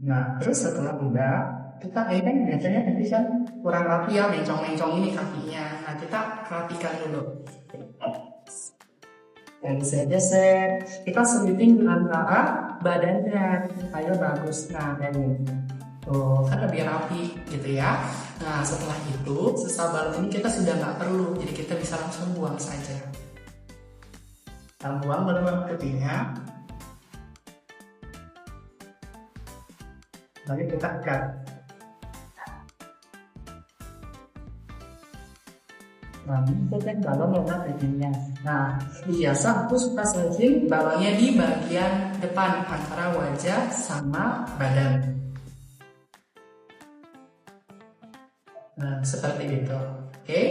Nah terus setelah udah, kita ini kan biasanya nanti kan kurang rapi ya, mencong-mencong ini kakinya. Nah kita rapikan dulu. Dan geser-geser, kita seliting antara badannya supaya bagus. Nah kayak ini, tuh kan lebih rapi gitu ya. Nah setelah itu, sisa balon ini kita sudah nggak perlu, jadi kita bisa langsung buang saja. Kita buang balon putihnya. Lalu kita ikat. Nah, ini kan balon warna bikinnya. Nah, biasa aku suka setting balonnya di bagian depan antara wajah sama badan. Nah, seperti itu. Oke.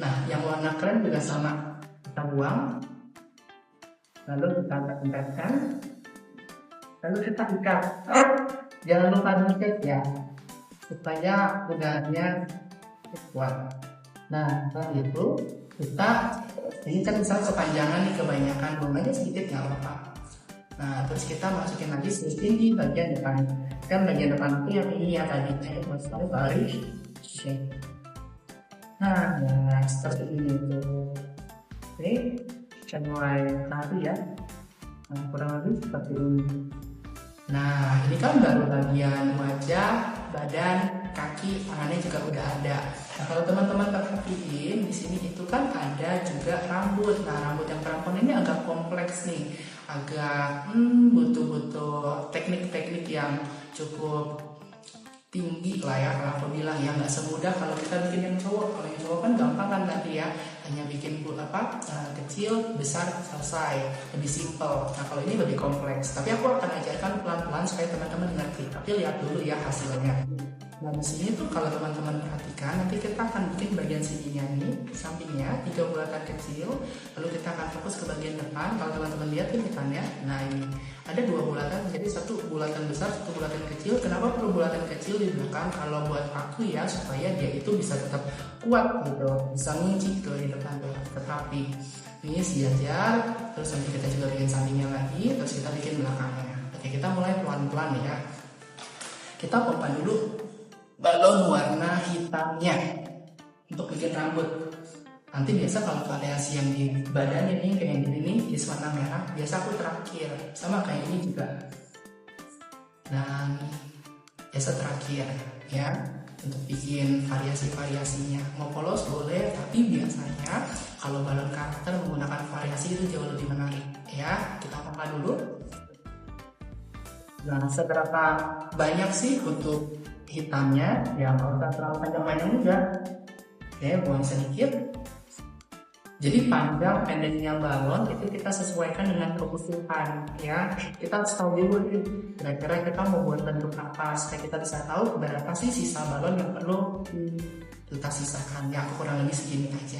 Nah, yang warna krem juga sama. Kita buang. Lalu kita tempelkan. Lalu kita ikat. Jangan lupa diikat ya, supaya udaranya kuat. Nah, setelah itu kita ini kan misalnya kepanjangan nih, kebanyakan buang aja sedikit nggak apa-apa. Nah, terus kita masukin lagi seliping di bagian depan. kan bagian depan itu yang ini ya tadi baris. Oke. Nah, seperti ini tuh. Oke, kita mulai satu ya. Nah, kurang lebih seperti ini. Nah, ini kan baru bagian wajah, badan, kaki, tangannya juga udah ada. Nah, kalau teman-teman perhatiin di sini itu kan ada juga rambut. Nah, rambut yang perempuan ini agak kompleks nih, agak butuh teknik-teknik yang cukup tinggi lah ya, kalau aku bilang ya, nggak semudah kalau kita bikin yang cowok. Kalau yang cowok kan gampang kan tadi ya, hanya bikin kecil, besar, selesai, lebih simple. Nah, kalau ini lebih kompleks, tapi aku akan ajarkan pelan-pelan supaya teman-teman ngerti. Tapi lihat dulu ya hasilnya. Nah, di sini tuh kalau teman-teman perhatikan, nanti kita akan bikin bagian sininya nih, sampingnya 3 bulatan kecil, lalu kita akan fokus ke bagian depan. Kalau teman-teman lihat ini kan ya, nah ini ada 2 bulatan, jadi 1 bulatan besar, 1 bulatan kecil. Kenapa perlu bulatan kecil di belakang? Kalau buat aku ya, supaya dia itu bisa tetap kuat gitu, bisa ngunci gitu di depan tuh. Tetapi ini sejajar, terus nanti kita juga bikin sampingnya lagi, terus kita bikin belakangnya. Oke, kita mulai pelan-pelan ya. Kita pompa dulu balon warna hitamnya untuk bikin rambut. Nanti biasa kalau variasi yang di badan ini kayak yang gini nih, di warna merah, biasa aku terakhir, sama kayak ini juga. Dan biasa terakhir ya, untuk bikin variasi-variasinya. Mau polos boleh, tapi biasanya kalau balon karakter menggunakan variasi itu jauh lebih menarik ya. Kita pompa dulu. Nah, seberapa banyak sih untuk hitamnya? Ya nggak usah terlalu panjang-panjang juga. Oke, buang sedikit. Jadi panjang pendeknya balon itu kita sesuaikan dengan kebutuhan ya. Kita harus tahu dulu nih, kira-kira kita mau buat bentuk apa, supaya kita bisa tahu berapa sih sisa balon yang perlu kita sisakan. Ya, aku kurang lebih segini aja.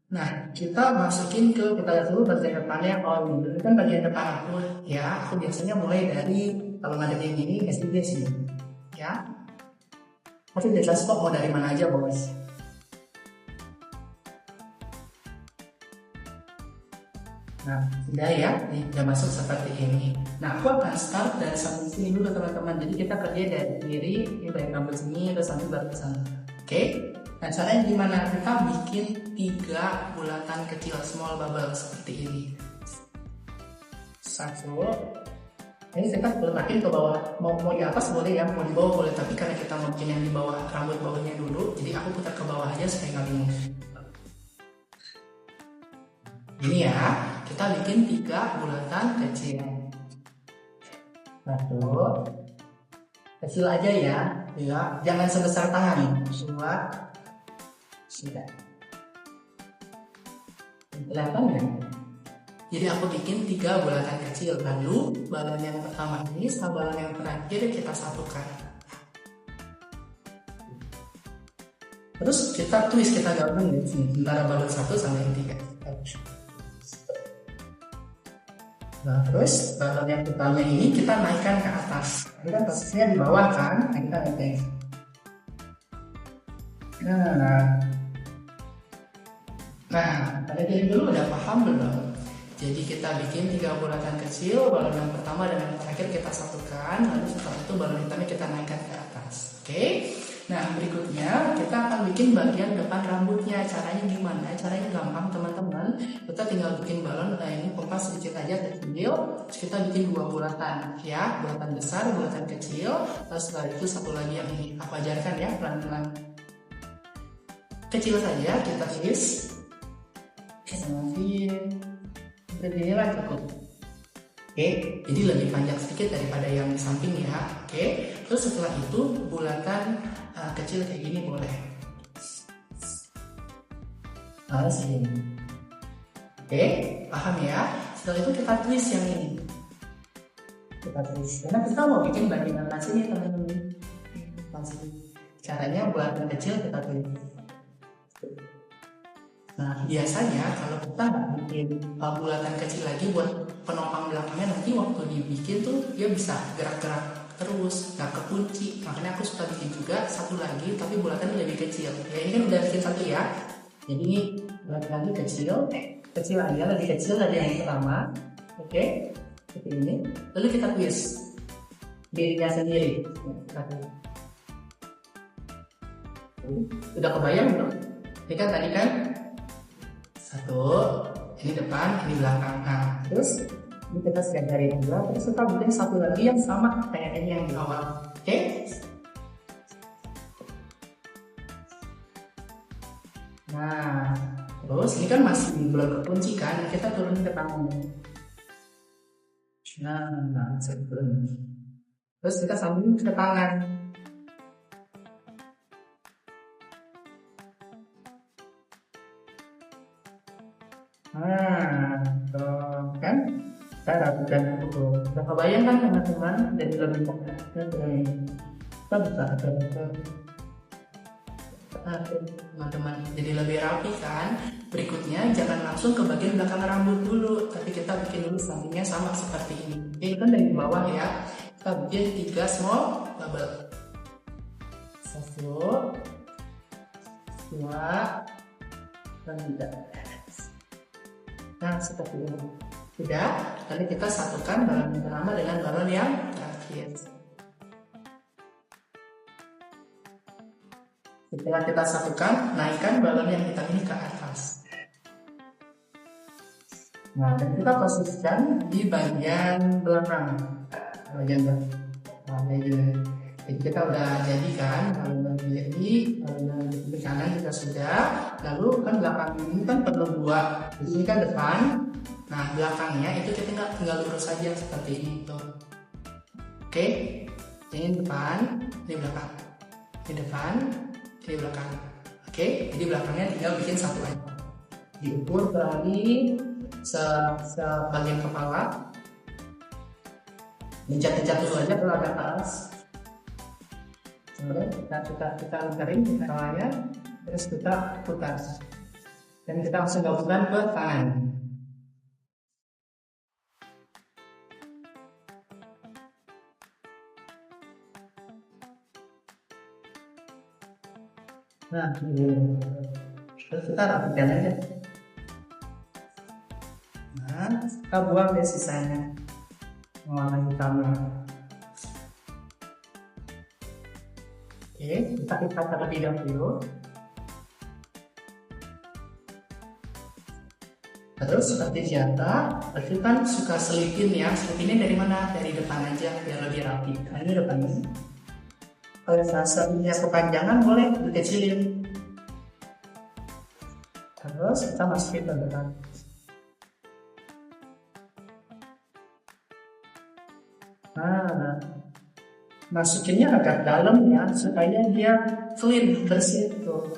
Nah, kita masukin kita lihat dulu bagian depannya. Oh, ini kan bagian depan aku ya. Aku biasanya mulai dari, kalau nggak ada yang gini, SD sih ya. Tapi jelas kok mau dari mana aja bos. Nah, sudah ya, nih udah masuk seperti ini. Nah, aku akan start dari samping sini dulu teman-teman. Jadi kita kerja dari kiri, ini bagian rambut sini, terus nanti baru ke sana. Oke? Nah, caranya gimana? Kita bikin 3 bulatan kecil, small bubble seperti ini. 1. Ini kita letakin ke bawah. Mau di atas boleh ya, mau di bawah boleh. Tapi karena kita mau bikin yang di bawah, rambut bawahnya dulu, jadi aku putar ke bawah aja supaya nggak bingung. Ini ya, kita bikin 3 bulatan kecil. 1. Kecil aja ya, jangan sebesar tangan. 2. Sudah. Kelihatan ya? Jadi aku bikin 3 bulatan kecil, lalu balon yang pertama ini sama balon yang terakhir kita satukan. Terus kita twist, kita gabung di sini antara balon 1 sama yang 3. Nah, terus balon yang pertama ini kita naikkan ke atas. Ini kan posisinya di bawah kan, nah kita naikkan. Nah, dari dulu udah paham belum? Jadi kita bikin 3 bulatan kecil, balon yang pertama dan yang terakhir kita satukan, lalu setelah itu balon hitamnya kita naikkan ke atas. Oke? Nah, berikutnya kita akan bikin bagian depan rambutnya. Caranya gimana? Caranya gampang teman-teman. Kita tinggal bikin balon, ini pompa sedikit aja kecil, terus kita bikin 2 bulatan ya, bulatan besar, bulatan kecil, lalu setelah itu satu lagi yang ini. Aku ajarkan ya pelan-pelan. Kecil saja kita twist. Beginilah cukup. Oke, jadi lebih panjang sedikit daripada yang di samping ya. Oke, terus setelah itu bulatan kecil kayak gini boleh. Nah, segini. Oke, paham ya? Setelah itu kita twist yang ini. Kita twist, karena kita mau bikin bagian atas ini teman-teman. Caranya bulatan kecil kita twist. Nah, biasanya kalau kita nggak bikin bulatan kecil lagi buat penopang belakangnya, nanti waktu dibikin tuh dia bisa gerak-gerak terus, nggak kekunci. Makanya aku suka bikin juga satu lagi, tapi bulatannya lebih kecil. Ya, ini kan udah bikin satu ya. Jadi ini bulatan lagi kecil aja, lebih kecil dari yang pertama. Oke, seperti ini. Lalu kita twist. dirinya sendiri. Udah kebayang belum? Ini kan tadi kan satu, ini depan, ini belakang. Nah, terus ini kita siap dari dua, terus kita bikin satu lagi yang sama kayak ini yang di awal. Oke? Nah, terus ini kan masih belum kekunci kan, kita turunin ke tangan. Nah, turun. Terus kita sambungin ke tangan. Nah, tuh kan? Kita rapikan dulu. Udah kebayang kan teman-teman? Dan lebih kita bisa teman-teman, jadi lebih rapi kan. Berikutnya jangan langsung ke bagian belakang rambut dulu, tapi kita bikin dulu sampingnya sama seperti ini. Ini kan dari bawah ya, kita bikin 3 small bubble. 1, 2, 3. Nah, seperti ini. Sudah, nanti kita satukan balon yang pertama dengan balon yang terakhir. Setelah kita satukan, naikkan balon yang hitam ini ke atas. Nah, dan kita posisikan di bagian belakang. Bagian belakang. Jadi kita udah jadikan balon di kanan kita sudah. Lalu kan belakang ini kan perlu 2. Di sini kan depan. Nah, belakangnya itu kita tinggal lurus saja seperti ini tuh. Oke. Ini depan, ini belakang. Ini depan, ini belakang. Oke, jadi belakangnya tinggal bikin satu aja. Diukur dari sebagian kepala. Dicat-cat dulu aja kalau ada atas. Lalu kita lingkarin kepalanya, terus kita putar. Dan kita langsung gabungkan ke tangan. Nah, ini. Terus kita rapikan aja. Nah, kita buang deh sisanya warna hitamnya. Oke, kita ikat terlebih dahulu. Terus seperti biasa, itu kan suka selipin ya. Selipinnya dari mana? Dari depan aja biar lebih rapi. Nah, ini depannya. Kalau selipinnya kepanjangan boleh dikecilin. Terus kita masukin ke depan. Nah, masukinnya agak dalam ya supaya dia clean, bersih tuh.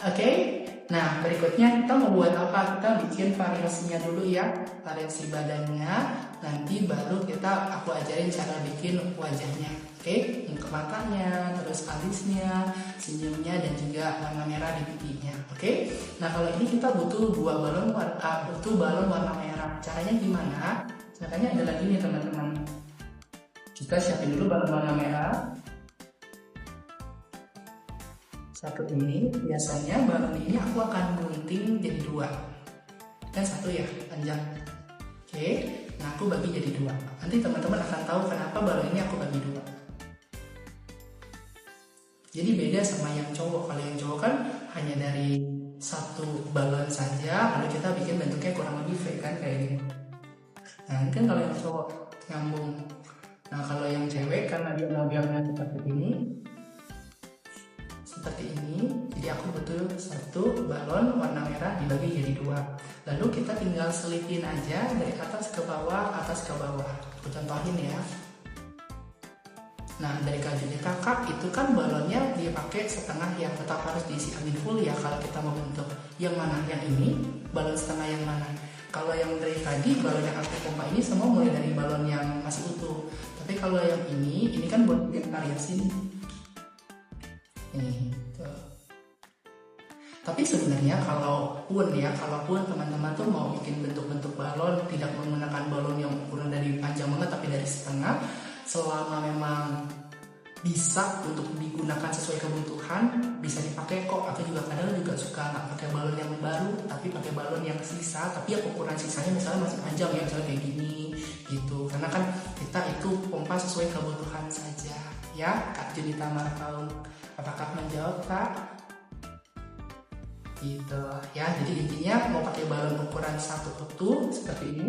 Oke. Nah, berikutnya kita mau buat apa? Kita bikin variasinya dulu ya, variasi badannya. Nanti baru aku ajarin cara bikin wajahnya. Oke, untuk matanya, terus alisnya, senyumnya, dan juga warna merah di pipinya. Oke. Nah, kalau ini kita butuh balon warna merah. Caranya gimana? Caranya adalah gini teman-teman. Kita siapin dulu balon warna merah. Satu ini, biasanya balon ini aku akan gunting jadi 2. Dan 1 ya, panjang. Oke, nah aku bagi jadi 2. Nanti teman-teman akan tahu kenapa balon ini aku bagi 2. Jadi beda sama yang cowok. Kalau yang cowok kan hanya dari 1 balon saja, lalu kita bikin bentuknya kurang lebih fake kan kayak gini. Nah, ini kan kalau yang cowok nyambung. Nah, kalau yang cewek karena dia labelnya seperti ini, jadi aku butuh 1 balon warna merah dibagi jadi 2. Lalu kita tinggal selipin aja dari atas ke bawah, atas ke bawah. Aku contohin ya. Nah, dari kajunya kakak itu kan balonnya dia pakai setengah yang tetap harus diisi angin full ya kalau kita mau bentuk. Yang mana? Yang ini balon setengah yang mana? Kalau yang dari tadi balon yang aku pompa ini semua mulai dari balon yang masih utuh. Tapi kalau yang ini kan buat bikin variasi nih. Ini tuh. Tapi sebenarnya kalaupun teman-teman tuh mau bikin bentuk-bentuk balon tidak menggunakan balon yang ukuran dari panjang banget tapi dari setengah, selama memang bisa untuk digunakan sesuai kebutuhan bisa dipakai kok. Aku juga kadang suka nggak pakai balon yang baru tapi pakai balon yang sisa, tapi yang ukuran sisanya misalnya masih panjang ya, misalnya kayak gini gitu. Karena kan kita itu pompa sesuai kebutuhan saja ya. Kak Junita Marpaung, apakah menjawab Kak? Gitu ya. Jadi intinya mau pakai balon ukuran 1 utuh seperti ini.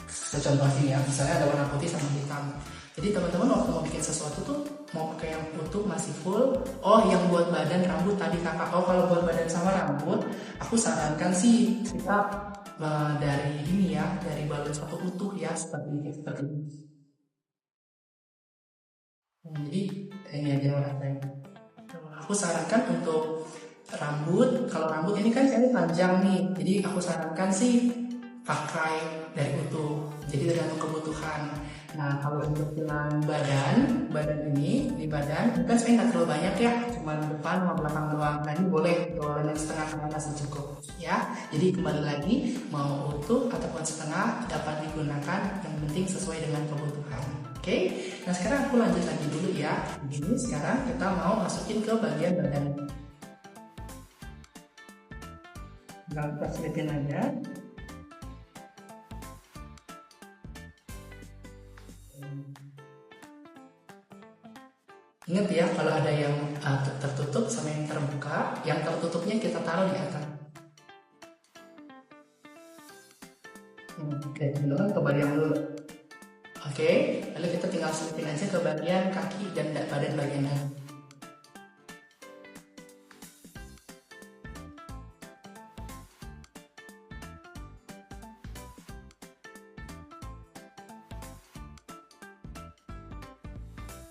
Kita contohin ya, misalnya ada warna putih sama hitam. Jadi teman-teman waktu mau bikin sesuatu tuh mau pakai yang utuh masih full. Oh, yang buat badan rambut tadi kakak. Oh, kalau buat badan sama rambut, aku sarankan sih kita dari ini ya, dari balon 1 utuh ya, seperti ini. Jadi ini aja rasanya. Aku sarankan untuk rambut, kalau rambut ini kan saya panjang nih, jadi aku sarankan sih pakai dari utuh. Jadi tergantung kebutuhan. Nah, kalau untuk bilang badan ini di badan kan sebenarnya nggak terlalu banyak ya, cuma depan sama belakang doang. Nah, ini boleh yang setengah karena masih cukup ya. Jadi kembali lagi mau utuh ataupun setengah dapat digunakan, yang penting sesuai dengan kebutuhan. Oke, nah sekarang aku lanjut lagi dulu ya. Ini sekarang kita mau masukin ke bagian badan. Nah, kita selipin aja. Ingat ya, kalau ada yang tertutup sama yang terbuka, yang tertutupnya kita taruh di atas. Oke, dulu ke bagian dulu. Oke, lalu kita tinggal selipin aja ke bagian kaki dan badan bagian dalam.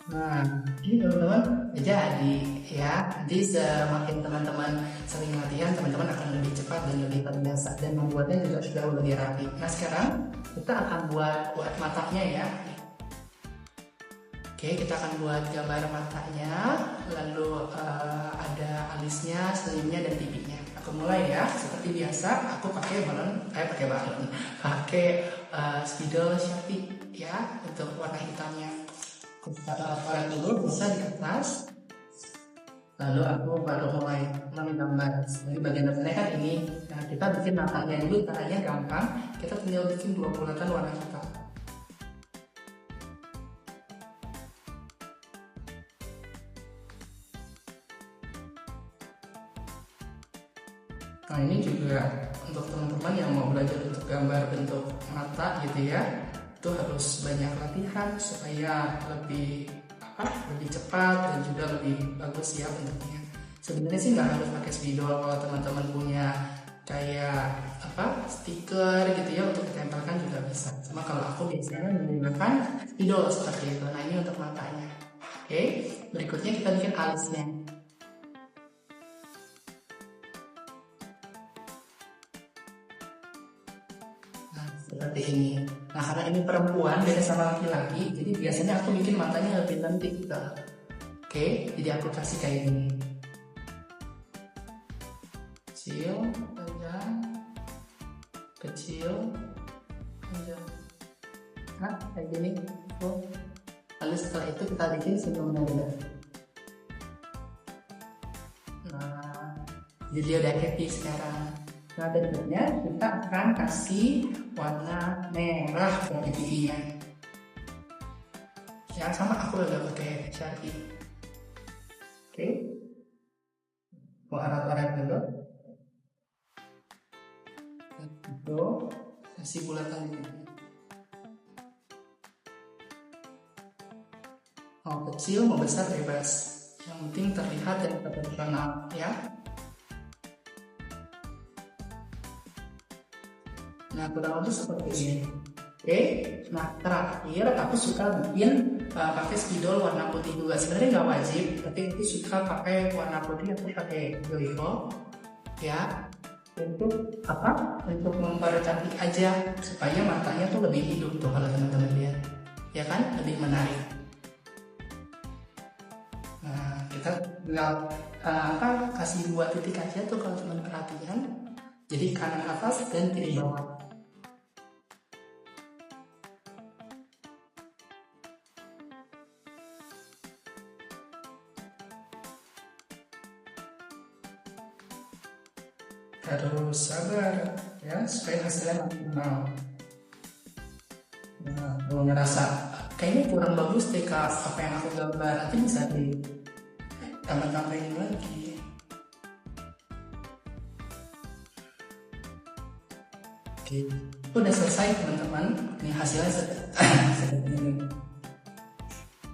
Nah, ini teman-teman jadi ya. Jadi semakin teman-teman sering latihan, teman-teman akan lebih cepat dan lebih terbiasa dan membuatnya juga sudah lebih rapi. Nah, sekarang kita akan buat matanya ya. Oke, kita akan buat gambar matanya, lalu ada alisnya, senyumnya dan pipinya. Aku mulai ya, seperti biasa. Aku pakai spidol Sharpie ya untuk warna hitamnya. Korek dulu bisa di atas, lalu aku baru mulai menggambar. Jadi bagian depannya kan ini. Nah, kita bikin matanya dulu, caranya gampang. Kita tinggal bikin 2 bulatan warna hitam. Nah, ini juga untuk teman-teman yang mau belajar untuk gambar bentuk mata gitu ya, itu harus banyak latihan supaya lebih cepat dan juga lebih bagus ya bentuknya. Sebenarnya sih nggak harus pakai spidol. Kalau teman-teman punya kayak stiker gitu ya untuk ditempelkan juga bisa. Cuma kalau aku biasanya menggunakan spidol seperti itu. Nah, ini untuk matanya. Oke, berikutnya kita bikin alisnya. Seperti ini. Nah, karena ini perempuan beda sama laki-laki, jadi biasanya aku bikin matanya lebih lentik gitu. Oke, jadi aku kasih kayak gini. Kecil, panjang, kecil, panjang. Nah, kayak gini. Lalu setelah itu kita bikin senyumnya udah. Nah, jadi udah happy sekarang. Nah, berikutnya kita akan kasih warna merah ke pipinya. Ya, sama aku udah pakai Sharpie. Oke. Mau arat-arat dulu. Itu kasih bulatan ini. Mau kecil, mau besar bebas. Yang penting terlihat dan profesional ya. Nah, kurang lebih seperti ini. Oke, nah terakhir aku suka bikin pakai spidol warna putih juga. Sebenarnya nggak wajib, tapi aku suka pakai warna putih atau pakai glitter ya. Untuk Untuk mempercantik aja supaya matanya tuh lebih hidup tuh kalau teman-teman lihat, ya kan, lebih menarik. Nah, kita tinggal kasih 2 titik aja tuh kalau teman perhatian. Jadi kanan atas dan kiri bawah. Harus sabar ya supaya hasilnya maksimal. ngerasa kayaknya kurang bagus deh Kak apa yang aku gambar, nanti bisa ditambah-tambahin lagi. Oke, udah selesai teman-teman. Ini hasilnya seperti ini.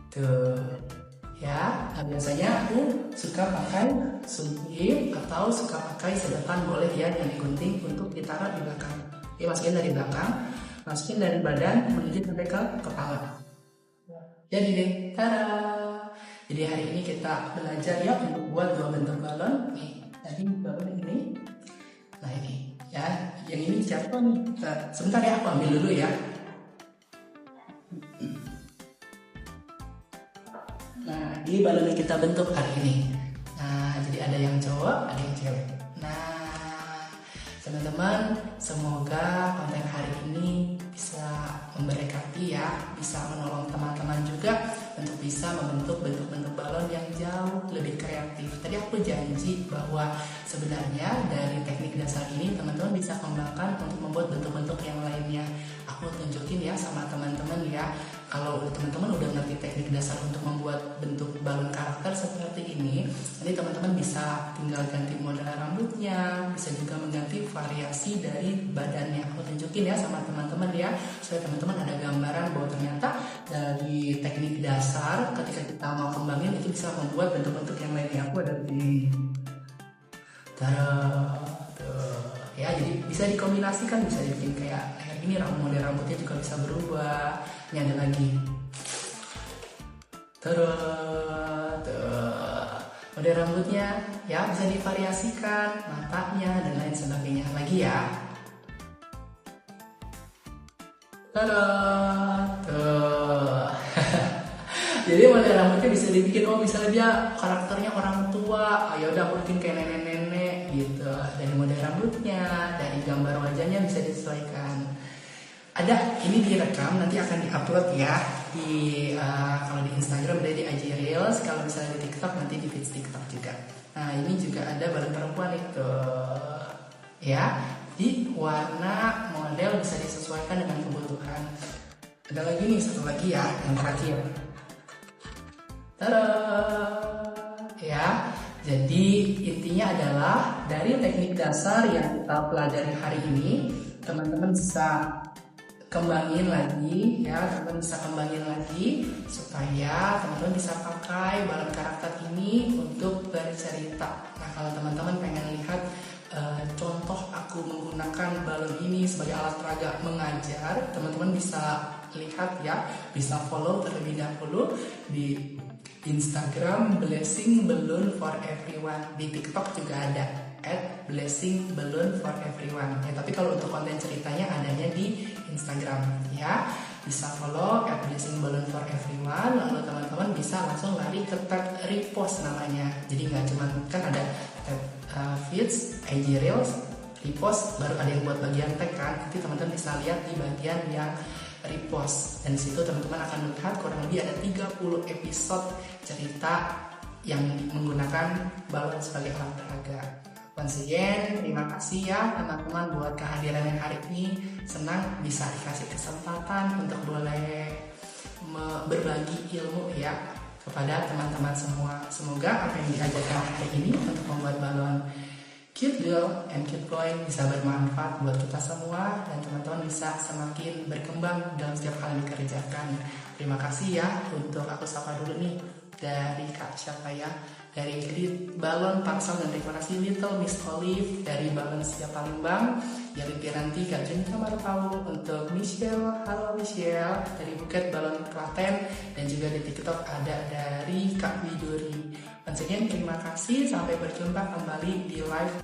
Tuh, ya. Nah, biasanya aku suka pakai sumpit atau suka pakai sedotan, boleh ya yang digunting untuk ditaruh di belakang. Oke, masukin dari belakang, masukin dari badan menuju sampai ke kepala. Jadi deh, tada. Jadi hari ini kita belajar ya untuk buat 2 bentuk balon. Nih, tadi balon ini. Nah ini, ya, yang ini siapa nih? Sebentar ya, aku ambil dulu ya. Nah, ini balon yang kita bentuk hari ini. Nah, jadi ada yang cowok, ada yang cewek. Nah, teman-teman, semoga konten hari ini bisa memberkati ya, bisa menolong teman-teman juga untuk bisa membentuk bentuk-bentuk balon yang jauh lebih kreatif. Tadi aku janji bahwa sebenarnya dari teknik dasar ini teman-teman bisa kembangkan untuk membuat bentuk-bentuk yang lainnya. Aku tunjukin ya sama teman-teman ya. Kalau teman-teman udah ngerti teknik dasar untuk membuat bentuk balon karakter seperti ini, nanti teman-teman bisa tinggal ganti model rambutnya, bisa juga mengganti variasi dari badannya. Aku tunjukin ya sama teman-teman ya, supaya teman-teman ada gambaran bahwa ternyata dari teknik dasar ketika kita mau kembangin itu bisa membuat bentuk-bentuk yang lainnya. Aku ada di ya, jadi bisa dikombinasikan, bisa dibikin kayak ini, model rambutnya juga bisa berubah. Ini ada lagi model rambutnya ya, bisa divariasikan matanya dan lain sebagainya lagi ya. Jadi model rambutnya bisa dibikin, oh misalnya dia karakternya orang tua, ya udah aku bikin kayak nenek-nenek gitu. Dari model rambutnya, dari gambar wajahnya bisa disesuaikan. Ada, ini direkam, nanti akan diupload ya di kalau di Instagram ada di IG Reels, kalau misalnya di TikTok nanti di feed TikTok juga. Nah ini juga ada balon perempuan itu, ya, di warna model bisa disesuaikan dengan kebutuhan. Ada lagi nih, satu lagi ya, yang terakhir. Tada, ya. Jadi intinya adalah dari teknik dasar yang kita pelajari hari ini, teman-teman bisa kembangin lagi ya, teman-teman bisa kembangin lagi supaya teman-teman bisa pakai balon karakter ini untuk bercerita. Nah kalau teman-teman pengen lihat contoh aku menggunakan balon ini sebagai alat peraga mengajar, teman-teman bisa lihat ya, bisa follow terlebih dahulu di Instagram Blessing Balloon for Everyone, di TikTok juga ada @blessingballoonforeveryone ya, tapi kalau untuk konten ceritanya adanya di Instagram ya, bisa follow @blessingballoonforeveryone, lalu teman-teman bisa langsung lari ke tab repost namanya. Jadi nggak cuma kan ada tab feeds, IG Reels, repost, baru ada yang buat bagian tag kan, nanti teman-teman bisa lihat di bagian yang repost, dan disitu teman-teman akan melihat kurang lebih ada 30 episode cerita yang menggunakan balon sebagai alat peraga. Once again, terima kasih ya teman-teman buat kehadirannya hari ini. Senang bisa dikasih kesempatan untuk boleh berbagi ilmu ya kepada teman-teman semua. Semoga apa yang diajarkan hari ini untuk membuat balon cute girl and cute boy bisa bermanfaat buat kita semua, dan teman-teman bisa semakin berkembang dalam setiap hal yang dikerjakan. Terima kasih ya. Untuk aku sapa dulu nih dari Kak siapa ya, dari Balon Parsel dan Dekorasi Little Miss Olive, dari Balon Setia Palembang, dari Piranti Kak Junita Marupau, untuk Michelle, halo Michelle, dari Buket Balon Klaten, dan juga di TikTok ada dari Kak Widuri. Once again, terima kasih, sampai berjumpa kembali di live